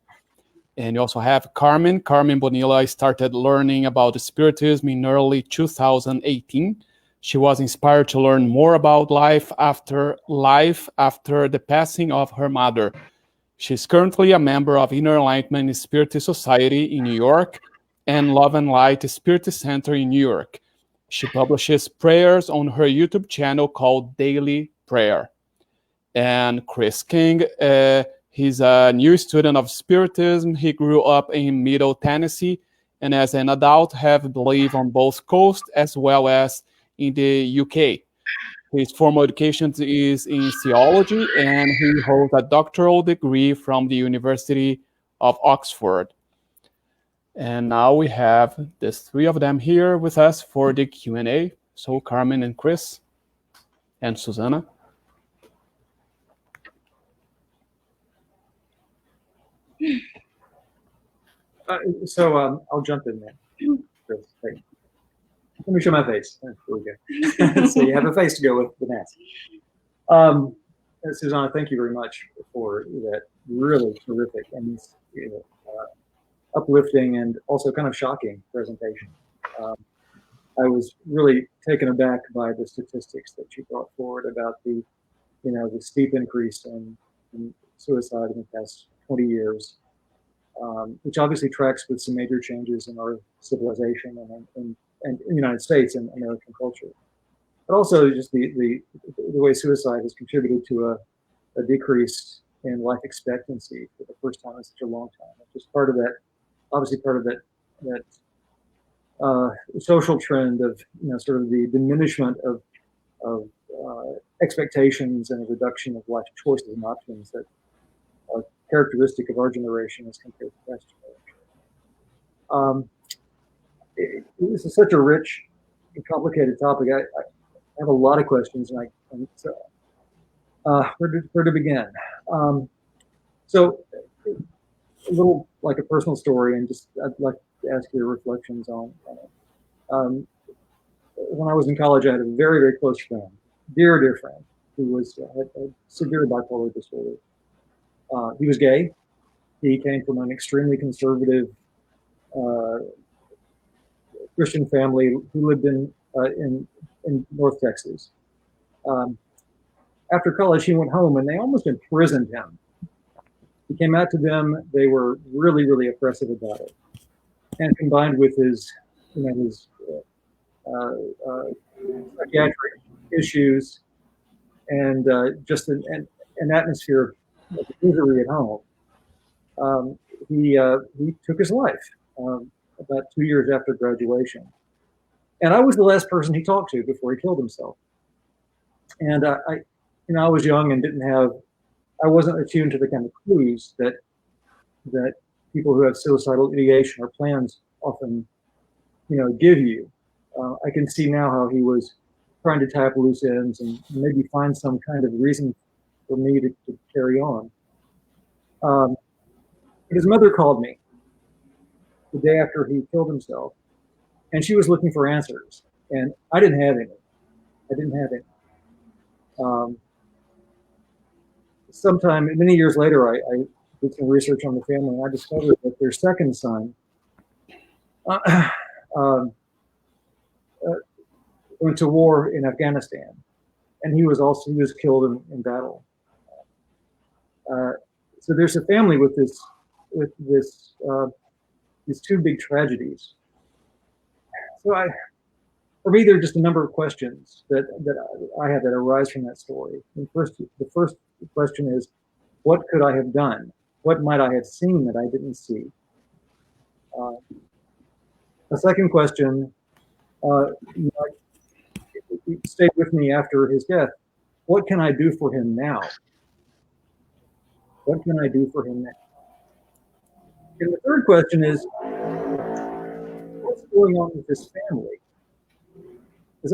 And you also have Carmen. Carmen Bonilla started learning about Spiritism in early 2018. She was inspired to learn more about life after the passing of her mother. She's currently a member of Inner Enlightenment Spiritist Society in New York and Love and Light Spiritist Center in New York. She publishes prayers on her YouTube channel called Daily Prayer. And Chris King, he's a new student of Spiritism. He grew up in Middle Tennessee, and as an adult have lived on both coasts as well as in the UK. His formal education is in theology, and he holds a doctoral degree from the University of Oxford. And now we have the 3 of them here with us for the Q&A. So Carmen and Chris and Susanna. I'll jump in there. Let me show my face. There we go. So you have a face to go with the mask. Susanna, thank you very much for that really terrific and uplifting and also kind of shocking presentation. I was really taken aback by the statistics that you brought forward about the steep increase in suicide in the past 20 years. Which obviously tracks with some major changes in our civilization and in the United States and American culture. But also just the way suicide has contributed to a decreased in life expectancy for the first time in such a long time. It's just part of that, obviously part of that social trend of sort of the diminishment of expectations and a reduction of life choices and options that are characteristic of our generation as compared to past generation. This is such a rich and complicated topic. I have a lot of questions, and so where to begin? So a little like a personal story, and just I'd like to ask your reflections on it. When I was in college, I had a very, very close friend, dear friend, who had severe bipolar disorder. He was gay. He came from an extremely conservative Christian family who lived in North Texas. After college, he went home, and they almost imprisoned him. He came out to them. They were really, really oppressive about it, and combined with his psychiatric issues and just an atmosphere of misery at home, he took his life about 2 years after graduation. And I was the last person he talked to before he killed himself. And I was young and I wasn't attuned to the kind of clues that people who have suicidal ideation or plans often, give you. I can see now how he was trying to tie up loose ends and maybe find some kind of reason for me to carry on. His mother called me the day after he killed himself, and she was looking for answers, and I didn't have any. Sometime many years later, I did some research on the family, and I discovered that their second son went to war in Afghanistan, and he was killed in battle. So there's a family with these two big tragedies. So for me, there are just a number of questions that I have that arise from that story. And the first question is, what could I have done? What might I have seen that I didn't see? The second question, it stayed with me after his death. What can I do for him now? What can I do for him now? And the third question is, what's going on with his family? Because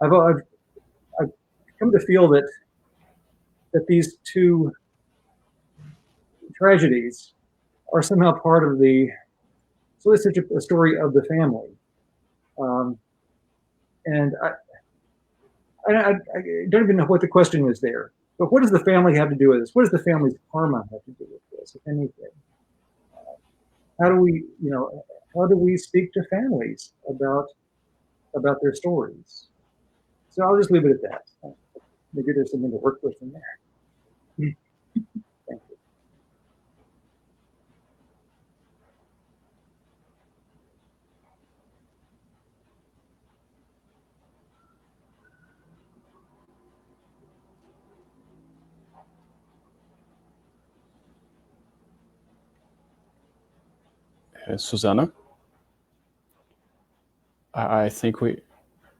I've come to feel that these two tragedies are somehow part of so it's such a story of the family. And I don't even know what the question is there, but what does the family have to do with this? What does the family's karma have to do with this, if anything? How do we speak to families about their stories? So I'll just leave it at that. Maybe there's something to work with in there. Thank you. Susanna, I think we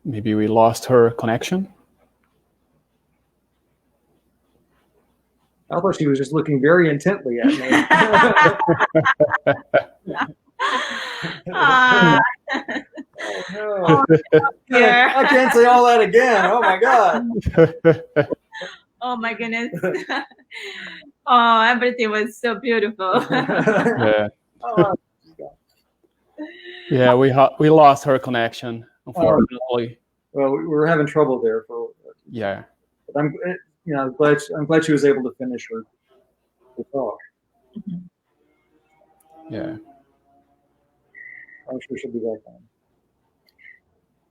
lost her connection. I thought she was just looking very intently at me. Oh, no. I can't say all that again. Oh my God. Oh my goodness. Oh, everything was so beautiful. Yeah. Oh, yeah, we lost her connection, unfortunately. Well, we were having trouble there for. Yeah. But I'm glad she was able to finish her talk. Yeah. I'm sure she'll be back on.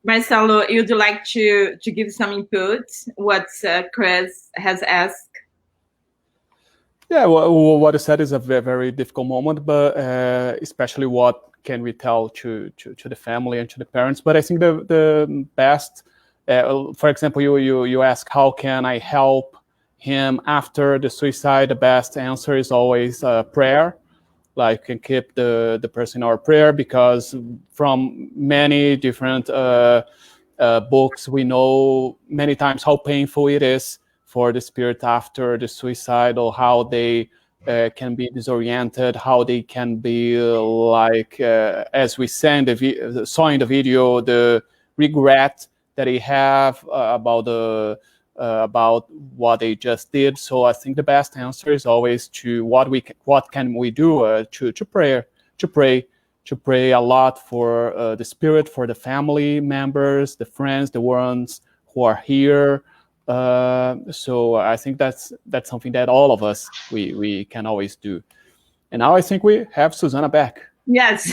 Marcelo, you'd like to give some input? What Chris has asked? Yeah, well, what you said is a very, very difficult moment, but especially what can we tell to the family and to the parents. But I think the best For example, you ask, how can I help him after the suicide? The best answer is always prayer. Like, can keep the person in our prayer, because from many different books, we know many times how painful it is for the spirit after the suicide, or how they can be disoriented, how they can be like, as we saw in the video, the regret that they have about what they just did. So I think the best answer is always to what can we do, to pray a lot for the spirit, for the family members, the friends, the ones who are here. So I think that's something that all of us we can always do. And now I think we have Susanna back. Yes.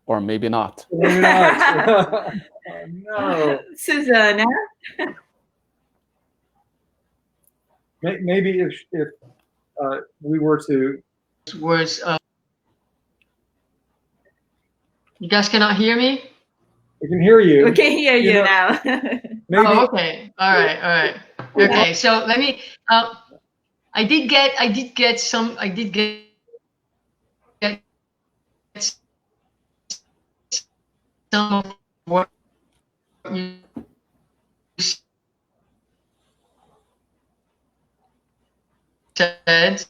Or maybe not. Maybe not. No. Susanna. Maybe if we were to. Was you guys cannot hear me? We can hear you. We can hear you now. Maybe. Oh, okay. All right. Okay. So let me. I did get some of what you said.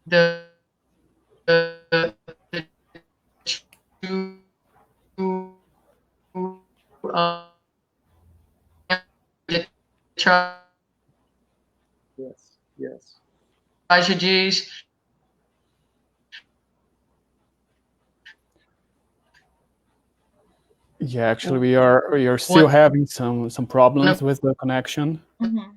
The true Yes. tragedies. Yeah, actually, we are still having some problems with the connection. Mm-hmm.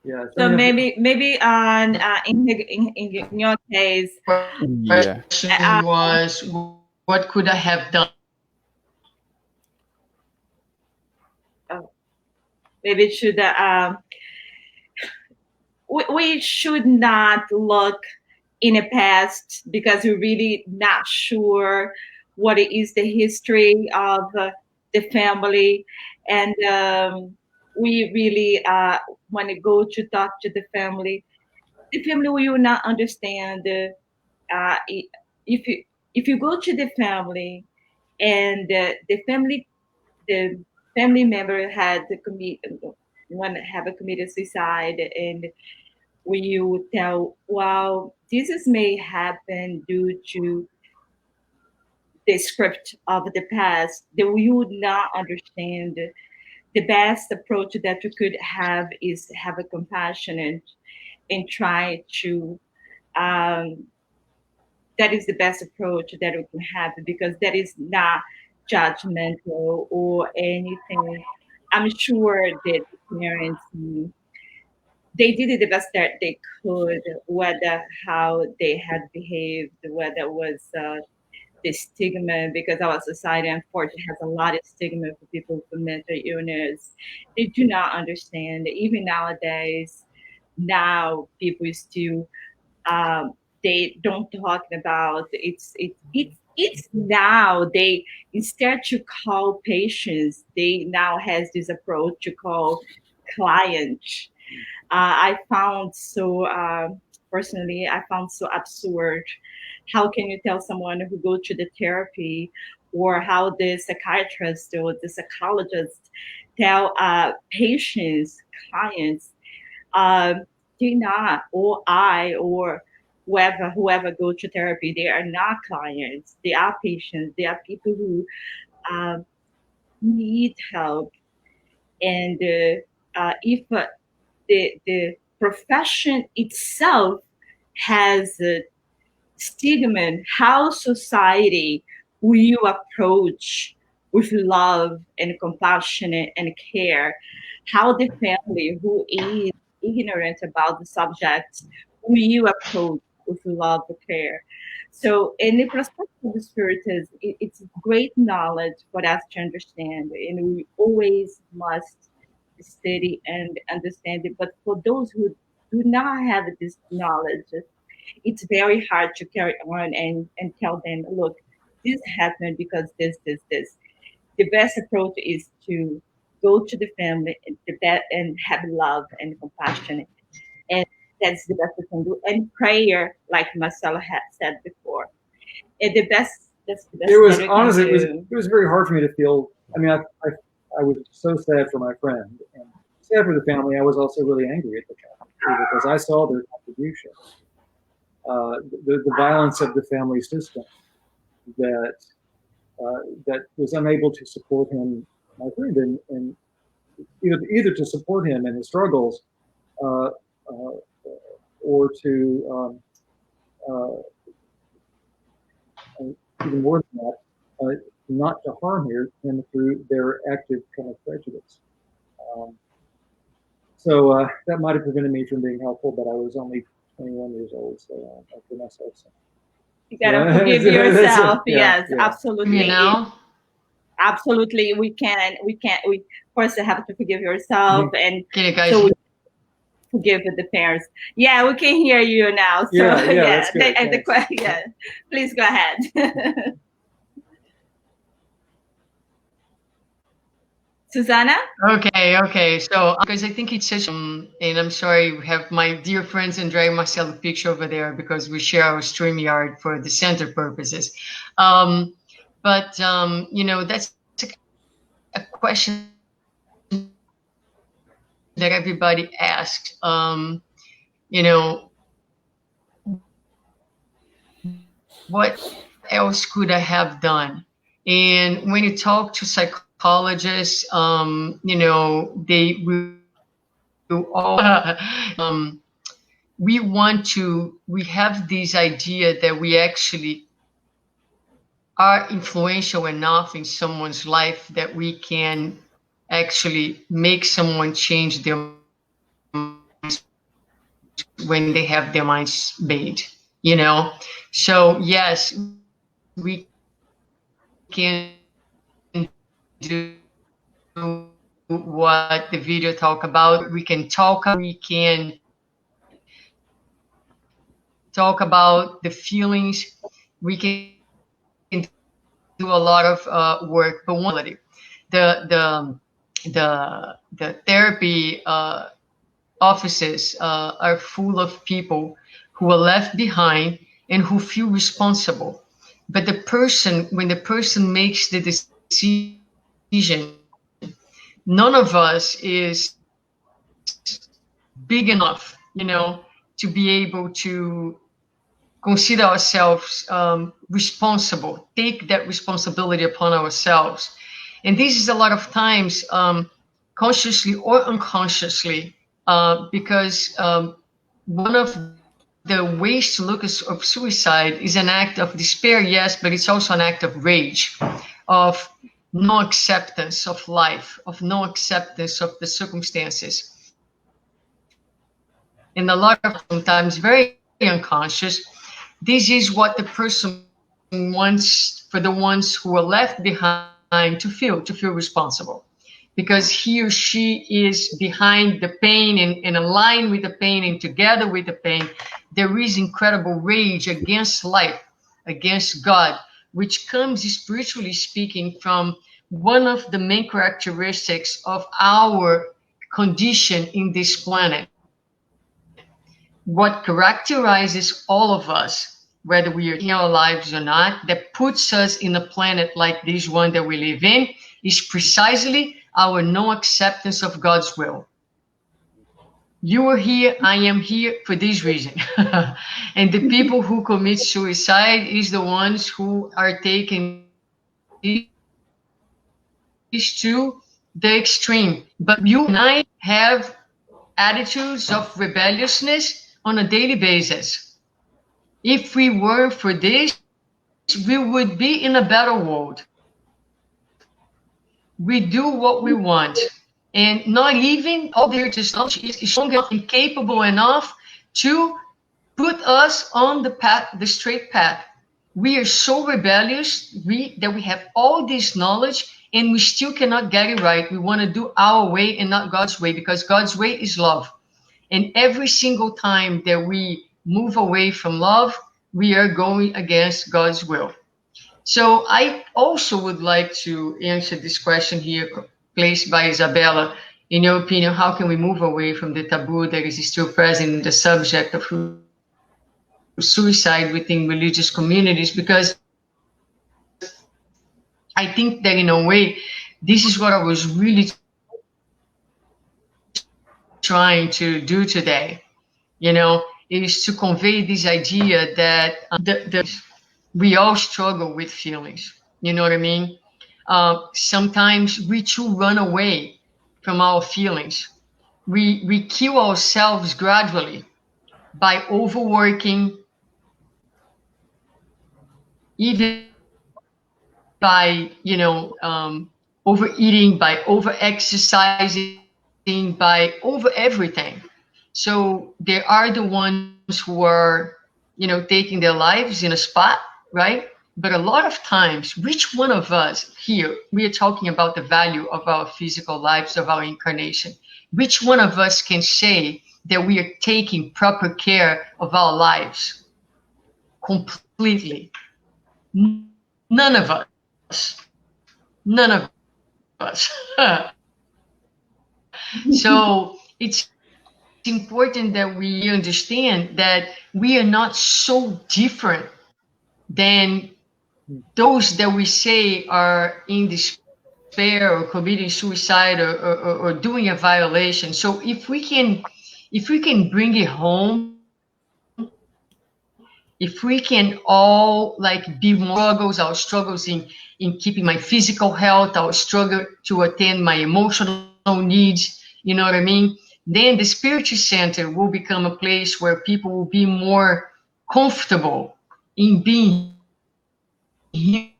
Yeah. So maybe on in your case, question was, what could I have done? Maybe it should we should not look in the past, because we're really not sure what is the history of the family, and we really want to go to talk to the family will not understand if you go to the family, and the family member had committed suicide, and when you tell, well, this may happen due to the script of the past, that we would not understand. The best approach that we could have is have a compassion and try to that is the best approach that we can have, because that is not judgmental or anything. I'm sure that the parents, they did the best that they could, whether how they had behaved, whether it was the stigma, because our society unfortunately has a lot of stigma for people with mental illness. They do not understand. Even nowadays, now people still they don't talk about it's now they, instead to call patients, they now has this approach to call clients. I found so personally, I found so absurd. How can you tell someone who go to the therapy, or how the psychiatrist or the psychologist tell patients, clients, do not, or I, or whoever go to therapy, they are not clients. They are patients. They are people who need help. And if the profession itself has a stigma, how society will you approach with love and compassion and care? How the family who is ignorant about the subject will you approach with love and care? So, in the perspective of the Spiritist, it's great knowledge for us to understand, and we always must study and understand it. But for those who do not have this knowledge, it's very hard to carry on and tell them, look, this happened because this. The best approach is to go to the family and have love and compassion. And that's the best we can do. And prayer, like Marcelo had said before. And that's the best It was that we honestly, can do. it was very hard for me to feel. I mean, I was so sad for my friend and sad for the family. I was also really angry at the family because I saw their contribution, the violence of the family system that that was unable to support him, my friend, and either to support him in his struggles, uh, uh, or to even more than that, not to harm him through their active kind of prejudice. So that might have prevented me from being helpful, but I was only 21 years old, so I for myself. So. You gotta forgive yourself. Yes, yeah. absolutely. You know? Absolutely, we first have to forgive yourself, and Can you guys so we forgive the parents. Yeah, we can hear you now. So yeah, that's good. Yeah, please go ahead. Susanna? Okay. So, because I think it's such, and I'm sorry, we have my dear friends Andrea and Marcelo picture over there because we share our StreamYard for the center purposes. But that's a question that everybody asks. What else could I have done? And when you talk to psychologists, they will all, we have this idea that we actually are influential enough in someone's life that we can actually make someone change their minds when they have their minds made, So yes, we can do what the video talk about. We can talk about the feelings. We can do a lot of work, but one, the therapy offices are full of people who are left behind and who feel responsible. But when the person makes the decision, none of us is big enough, to be able to consider ourselves responsible, take that responsibility upon ourselves. And this is a lot of times consciously or unconsciously, because one of the ways to look at suicide is an act of despair, yes, but it's also an act of rage, of no acceptance of life, of no acceptance of the circumstances. And a lot of sometimes very unconscious, this is what the person wants for the ones who are left behind to feel responsible, because he or she is behind the pain and aligned with the pain and together with the pain. There is incredible rage against life, against God, which comes, spiritually speaking, from one of the main characteristics of our condition in this planet. What characterizes all of us, whether we are in our lives or not, that puts us in a planet like this one that we live in, is precisely our no acceptance of God's will. You are here, I am here for this reason. And the people who commit suicide is the ones who are taking this to the extreme. But you and I have attitudes of rebelliousness on a daily basis. If we were for this, we would be in a better world. We do what we want, and not even all their knowledge is strong enough and capable enough to put us on the path, the straight path. we are so rebellious that we have all this knowledge and we still cannot get it right. We want to do our way and not God's way, because God's way is love. And every single time that we move away from love, we are going against God's will. So I also would like to answer this question here placed by Isabella. In your opinion, how can we move away from the taboo that is still present in the subject of suicide within religious communities? Because I think that in a way, this is what I was really trying to do today, is to convey this idea that we all struggle with feelings. You know what I mean? Sometimes we too run away from our feelings. We kill ourselves gradually by overworking, even by overeating, by over exercising, by over everything. So there are the ones who are taking their lives in a spot, right? But a lot of times, which one of us here, we are talking about the value of our physical lives, of our incarnation, which one of us can say that we are taking proper care of our lives completely? None of us. None of us. So it's important that we understand that we are not so different than those that we say are in despair or committing suicide or doing a violation. So if we can bring it home, if we can all be more our struggles in keeping my physical health, our struggle to attend my emotional needs, you know what I mean? Then the Spiritist Center will become a place where people will be more comfortable in being their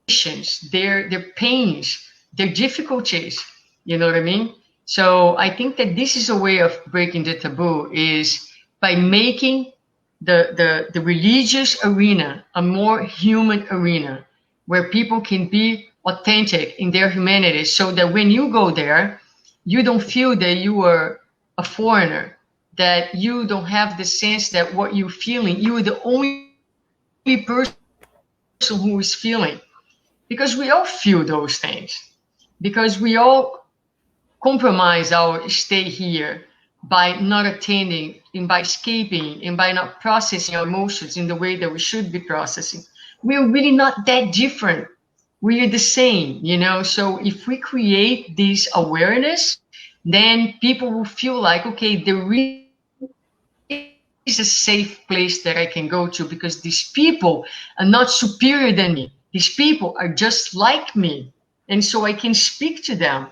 pains, their difficulties, you know what I mean? So I think that this is a way of breaking the taboo, is by making the religious arena a more human arena where people can be authentic in their humanity, so that when you go there, you don't feel that you are a foreigner, that you don't have the sense that what you're feeling, you are the only person who is feeling. Because we all feel those things, because we all compromise our stay here by not attending and by escaping and by not processing our emotions in the way that we should be processing. We're really not that different. We are the same, So if we create this awareness, then people will feel like, okay, there really is a safe place that I can go to, because these people are not superior than me. These people are just like me. And so I can speak to them.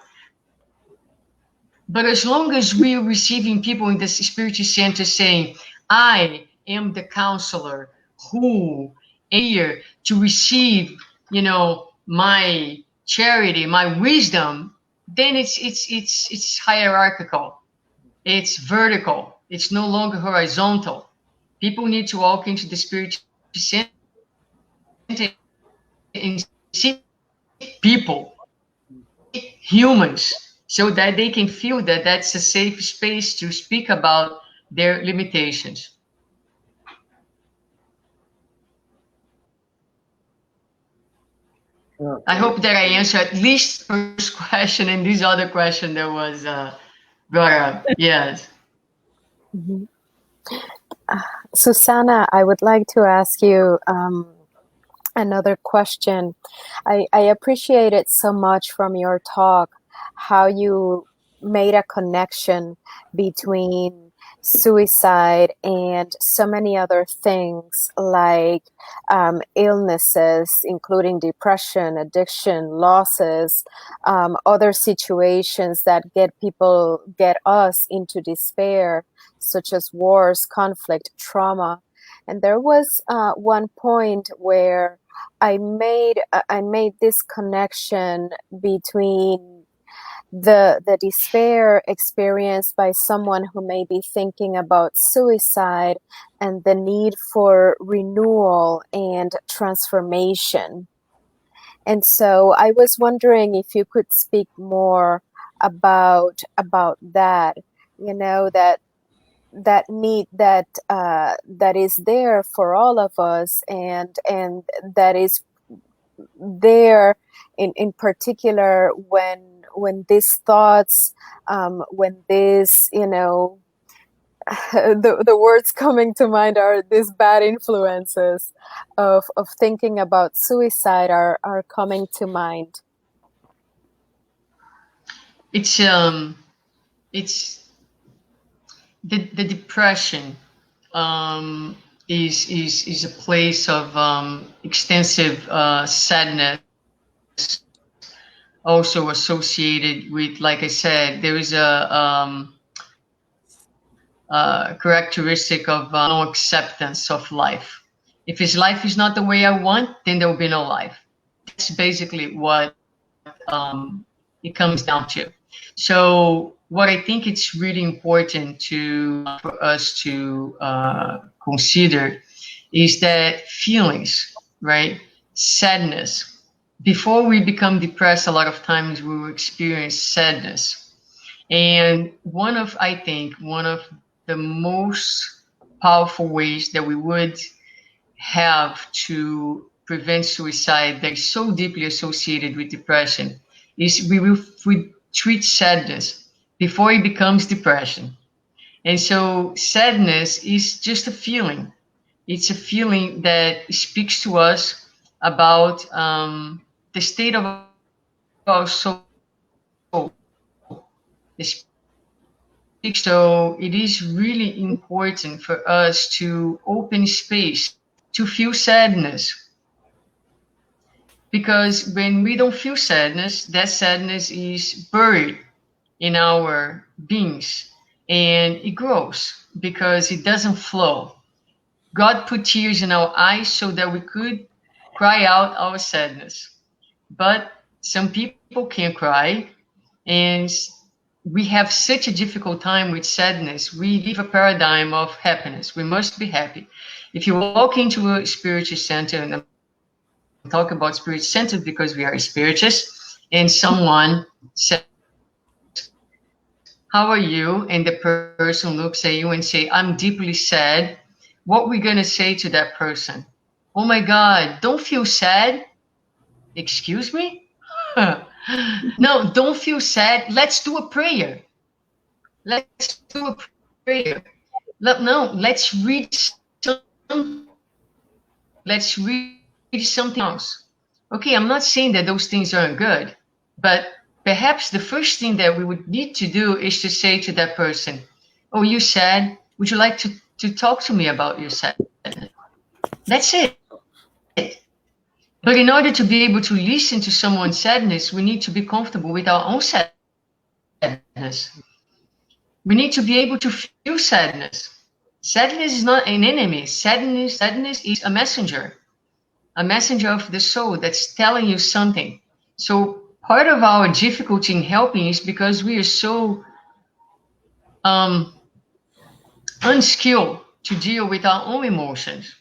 But as long as we're receiving people in the Spiritist Center saying, I am the counselor who am here to receive, my charity, my wisdom, then it's hierarchical. It's vertical. It's no longer horizontal. People need to walk into the Spiritist Center and see people, humans, so that they can feel that that's a safe space to speak about their limitations. I hope that I answered at least the first question, and this other question that was brought up. Yes. Mm-hmm. Susanna, I would like to ask you another question. I appreciated so much from your talk how you made a connection between suicide and so many other things, like illnesses, including depression, addiction, losses, other situations that get us into despair, such as wars, conflict, trauma. And there was one point where I made this connection between the despair experienced by someone who may be thinking about suicide and the need for renewal and transformation. And so I was wondering if you could speak more about that, you know, that need that that is there for all of us, and that is there in particular when these thoughts, when this, you know, the words coming to mind are these bad influences of thinking about suicide are coming to mind. It's the depression is a place of extensive sadness, also associated with, like I said, there is a characteristic of no acceptance of life. If his life is not the way I want, then there will be no life. That's basically what it comes down to. So what I think it's really important for us to consider is that feelings, right? Sadness. Before we become depressed, a lot of times we will experience sadness. And I think one of the most powerful ways that we would have to prevent suicide that is so deeply associated with depression is we treat sadness before it becomes depression. And so sadness is just a feeling. It's a feeling that speaks to us about the state of our soul. So it is really important for us to open space to feel sadness. Because when we don't feel sadness, that sadness is buried in our beings and it grows because it doesn't flow. God put tears in our eyes so that we could cry out our sadness. But some people can't cry, and we have such a difficult time with sadness. We live a paradigm of happiness. We must be happy. If you walk into a spiritual center, and I'm talking about spirit center because we are spiritists, and someone says, "How are you?" and the person looks at you and say, "I'm deeply sad," what we're gonna say to that person? "Oh my God, don't feel sad." Excuse me? No, don't feel sad. Let's do a prayer. Let's do a prayer. No, let's read something. Let's read something else. Okay, I'm not saying that those things aren't good, but perhaps the first thing that we would need to do is to say to that person, "Oh, you sad? Would you like to talk to me about your sadness?" That's it. But in order to be able to listen to someone's sadness, we need to be comfortable with our own sadness. We need to be able to feel sadness. Sadness is not an enemy. Sadness is a messenger of the soul that's telling you something. So part of our difficulty in helping is because we are so unskilled to deal with our own emotions.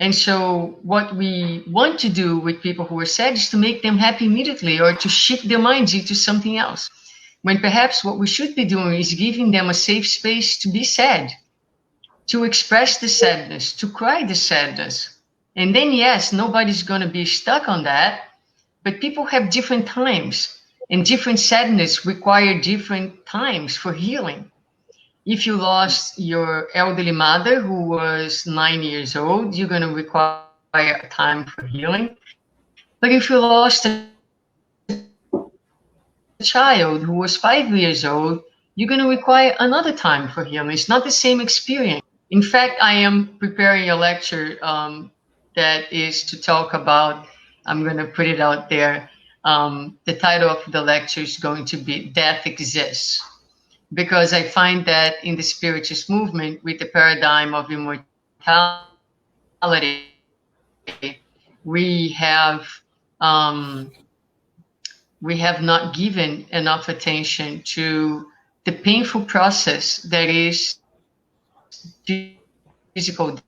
And so what we want to do with people who are sad is to make them happy immediately or to shift their minds into something else. When perhaps what we should be doing is giving them a safe space to be sad, to express the sadness, to cry the sadness. And then, yes, nobody's going to be stuck on that, but people have different times, and different sadness require different times for healing. If you lost your elderly mother who was 9 years old, you're going to require a time for healing. But if you lost a child who was 5 years old, you're going to require another time for healing. It's not the same experience. In fact, I am preparing a lecture that is to talk about, I'm going to put it out there. The title of the lecture is going to be Death Exists. Because I find that in the Spiritist movement, with the paradigm of immortality, we have we have not given enough attention to the painful process that is physical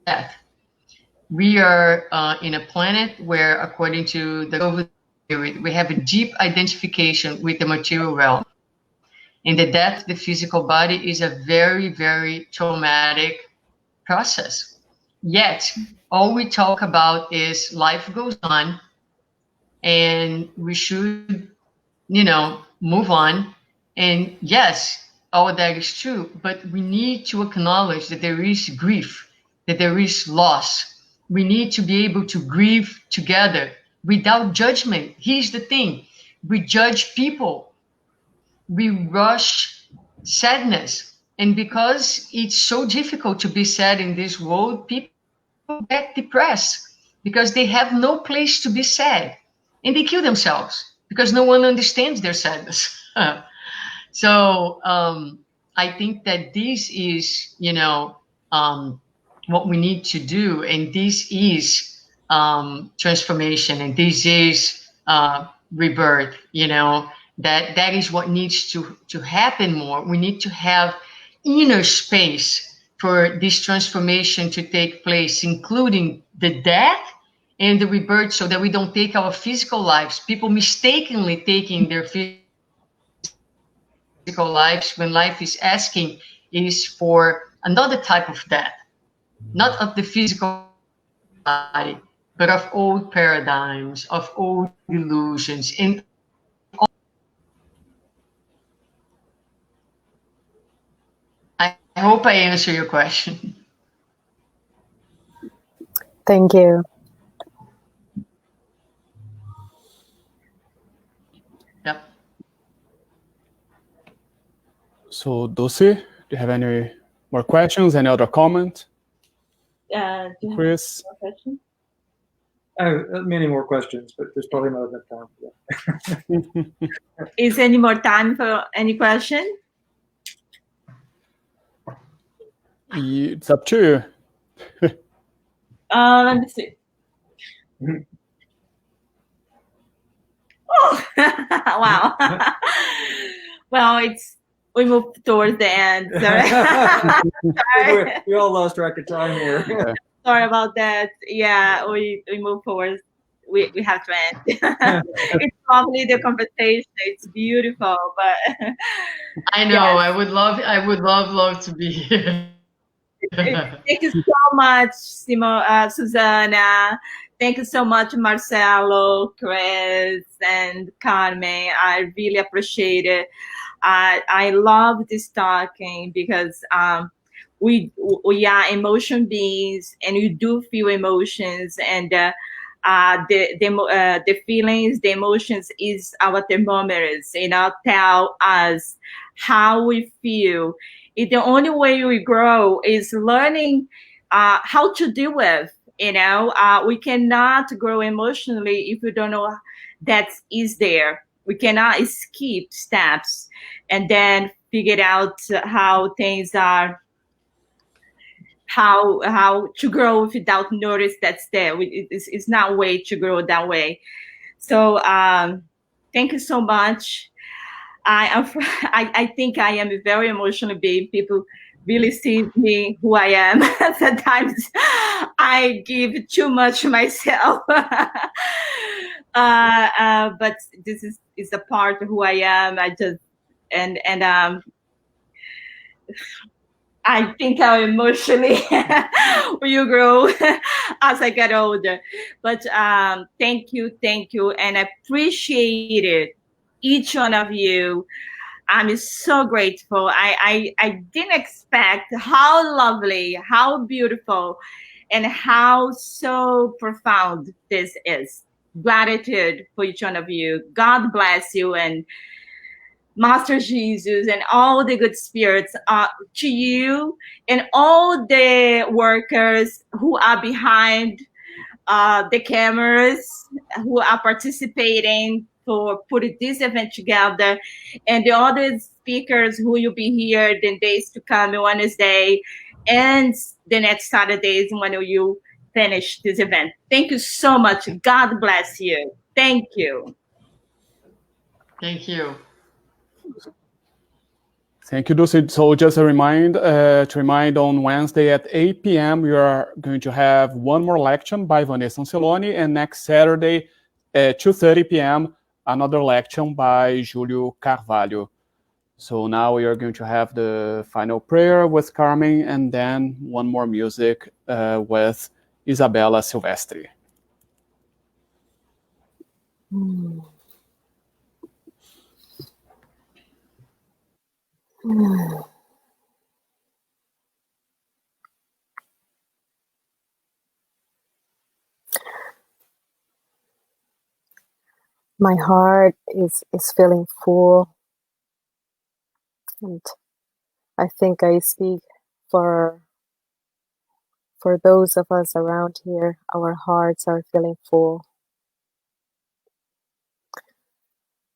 death. We are in a planet where, according to the Covey theory, we have a deep identification with the material realm. And the death of the physical body is a very, very traumatic process. Yet, all we talk about is life goes on, and we should, move on. And yes, all that is true, but we need to acknowledge that there is grief, that there is loss. We need to be able to grieve together without judgment. Here's the thing: we judge people, we rush sadness. And because it's so difficult to be sad in this world, people get depressed because they have no place to be sad, and they kill themselves because no one understands their sadness. So I think that this is, what we need to do, and this is transformation, and this is rebirth. That is what needs to happen more. We need to have inner space for this transformation to take place, including the death and the rebirth, so that we don't take our physical lives. People mistakenly taking their physical lives when life is asking is for another type of death, not of the physical body, but of old paradigms, of old illusions. And I hope I answer your question. Thank you. Yep. So, Dulce, do you have any more questions? Any other comment? Do you Chris? have more questions? I have many more questions, but there's probably not enough time for that. Is any more time for any question? It's up to you. Let me see. Oh, wow. Well, we move towards the end. Sorry. We all lost track of time here. Sorry about that. Yeah, we move forward. We have to end. It's lovely, the conversation. It's beautiful, but I know. Yes. I would love to be here. Thank you so much, Susanna. Thank you so much, Marcelo, Chris, and Carmen. I really appreciate it. I love this talking because we are emotion beings, and we do feel emotions, and the feelings, the emotions is our thermometers, tell us how we feel. The only way we grow is learning how to deal with. We cannot grow emotionally if we don't know that is there. We cannot skip steps and then figure out how things are, how to grow without notice that's there. It's not a way to grow that way. So thank you so much. I think I am a very emotional being. People really see me who I am. Sometimes I give too much myself. But this is a part of who I am. I think I emotionally will grow as I get older. But thank you, and I appreciate it, each one of you. I'm so grateful. I didn't expect how lovely, how beautiful, and how so profound this is. Gratitude for each one of you. God bless you, and Master Jesus and all the good spirits to you, and all the workers who are behind the cameras, who are participating for putting this event together, and the other speakers who will be here the days to come, Wednesday and the next Saturdays when you finish this event. Thank you so much. God bless you. Thank you. Thank you. Thank you, Dulce. So just to remind, on Wednesday at 8 p.m., we are going to have one more lecture by Vanessa Anceloni, and next Saturday at 2:30 p.m., another lecture by Julio Carvalho. So now we are going to have the final prayer with Carmen, and then one more music with Isabella Silvestri. My heart is feeling full, and I think I speak for those of us around here. Our hearts are feeling full.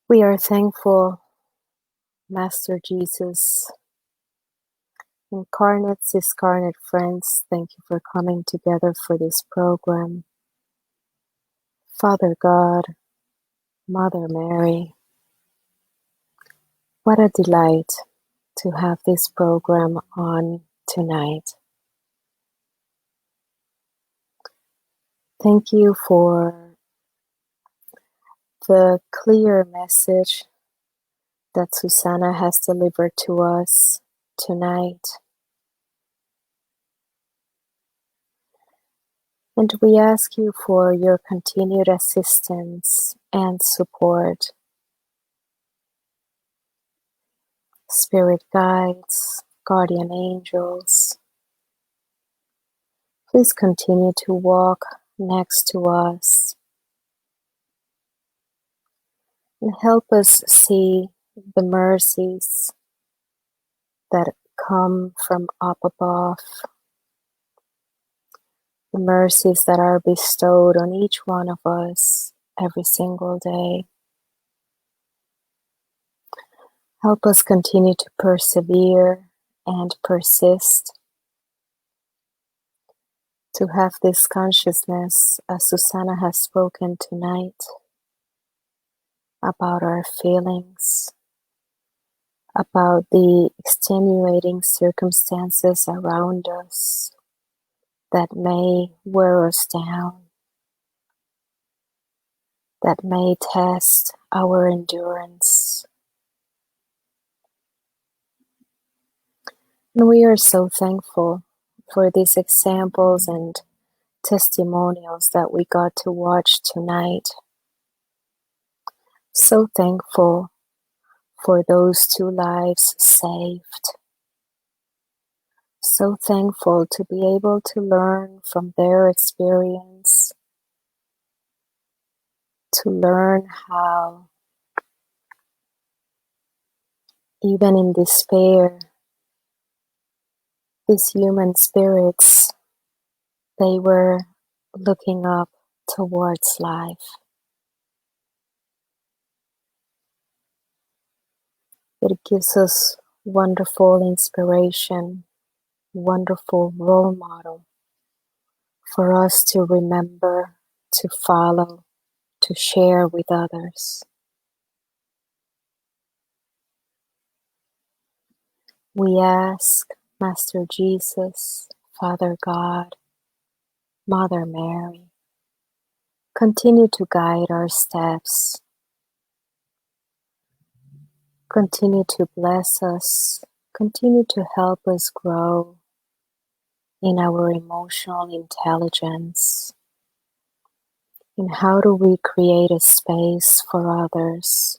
We are thankful, Master Jesus, incarnate, discarnate friends. Thank you for coming together for this program. Father God, Mother Mary, what a delight to have this program on tonight. Thank you for the clear message that Susanna has delivered to us tonight. And we ask you for your continued assistance and support. Spirit guides, guardian angels, please continue to walk next to us and help us see the mercies that come from up above, the mercies that are bestowed on each one of us every single day. Help us continue to persevere and persist, to have this consciousness, as Susanna has spoken tonight, about our feelings, about the extenuating circumstances around us that may wear us down, that may test our endurance. And we are so thankful for these examples and testimonials that we got to watch tonight. So thankful for those 2 lives saved. So thankful to be able to learn from their experience, to learn how, even in despair, these human spirits, they were looking up towards life. It gives us wonderful inspiration, wonderful role model for us to remember, to follow, to share with others. We ask, Master Jesus, Father God, Mother Mary, continue to guide our steps. Continue to bless us. Continue to help us grow in our emotional intelligence. In how do we create a space for others?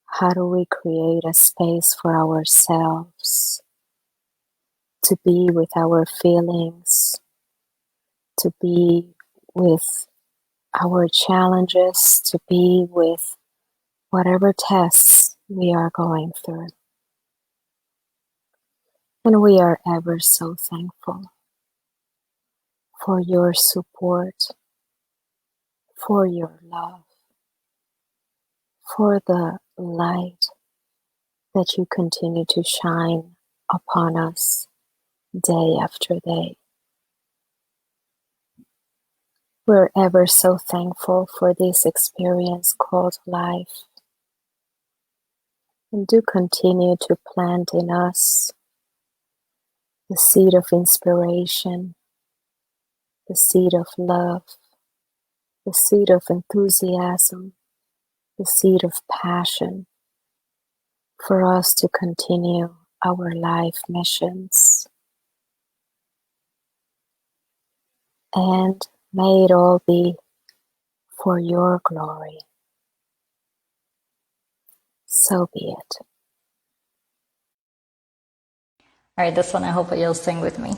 How do we create a space for ourselves to be with our feelings, to be with our challenges, to be with whatever tests we are going through? And we are ever so thankful for your support, for your love, for the light that you continue to shine upon us day after day. We're ever so thankful for this experience called life. And do continue to plant in us the seed of inspiration, the seed of love, the seed of enthusiasm, the seed of passion for us to continue our life missions. And may it all be for your glory. So be it. All right, this one I hope you'll sing with me.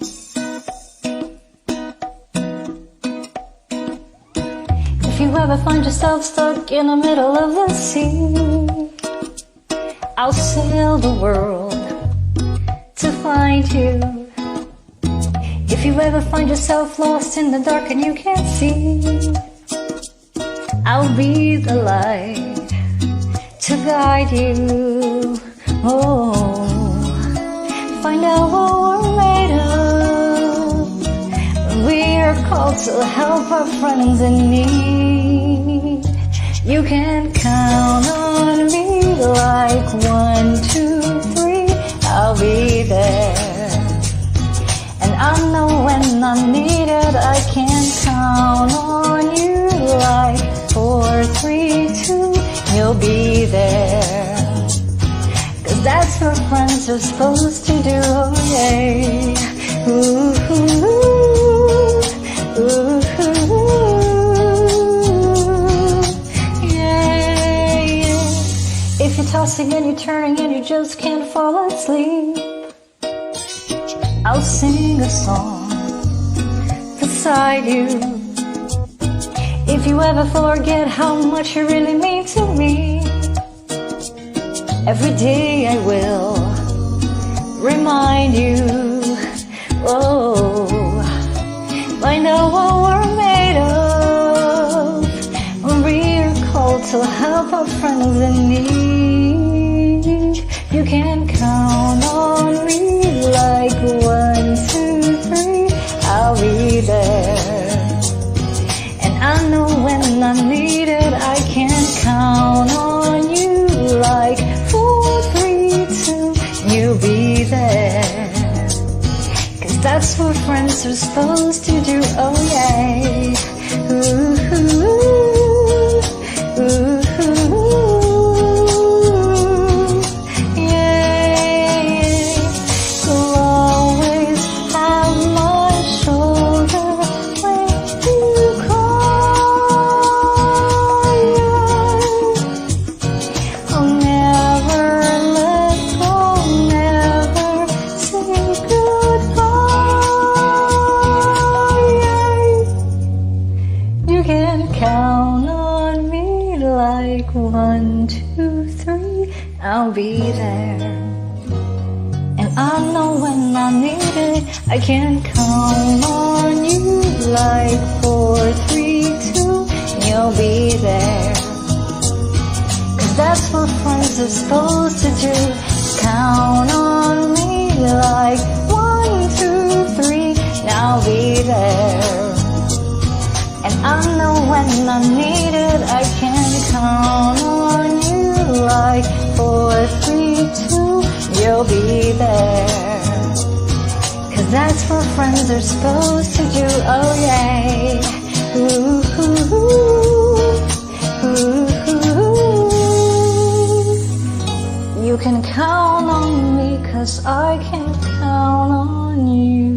If you ever find yourself stuck in the middle of the sea, I'll sail the world to find you. If you ever find yourself lost in the dark and you can't see, I'll be the light to guide you. Oh, find out what we're made of. We're called to help our friends in need. You can count on me like 1, 2, 3. I'll be there. And I know when I'm needed, I can count on you like 4, 3, 2. You'll be there. 'Cause that's what friends are supposed to do, oh yeah. Ooh, ooh, ooh, yeah, yeah. If you're tossing and you're turning and you just can't fall asleep, I'll sing a song beside you. If you ever forget how much you really mean to me, every day I will remind you. Oh, I know what we're made of. We're called to help our friends in need. You can count on me like 1, 2, 3. I'll be there. And I know when I'm needed, I can count on you like 4, 3, 2. You'll be there. 'Cause that's what friends are supposed to do, oh yeah. Ooh, ooh, ooh, yeah, yeah. You'll always have my shoulder when you cry. I'll never let go, never say goodbye. You can count on me like 1, 2, 3. I'll be there. And I know when I need it, I can count on you like 4, 3, 2. You'll be there. 'Cause that's what friends are supposed to do. Count on me like 1, 2, 3. I'll be there. And I know when I'm needed, I can count on you like 4, 3, 2. You'll be there. 'Cause that's what friends are supposed to do, oh yeah. Ooh, ooh, ooh, ooh. You can count on me 'cause I can count on you.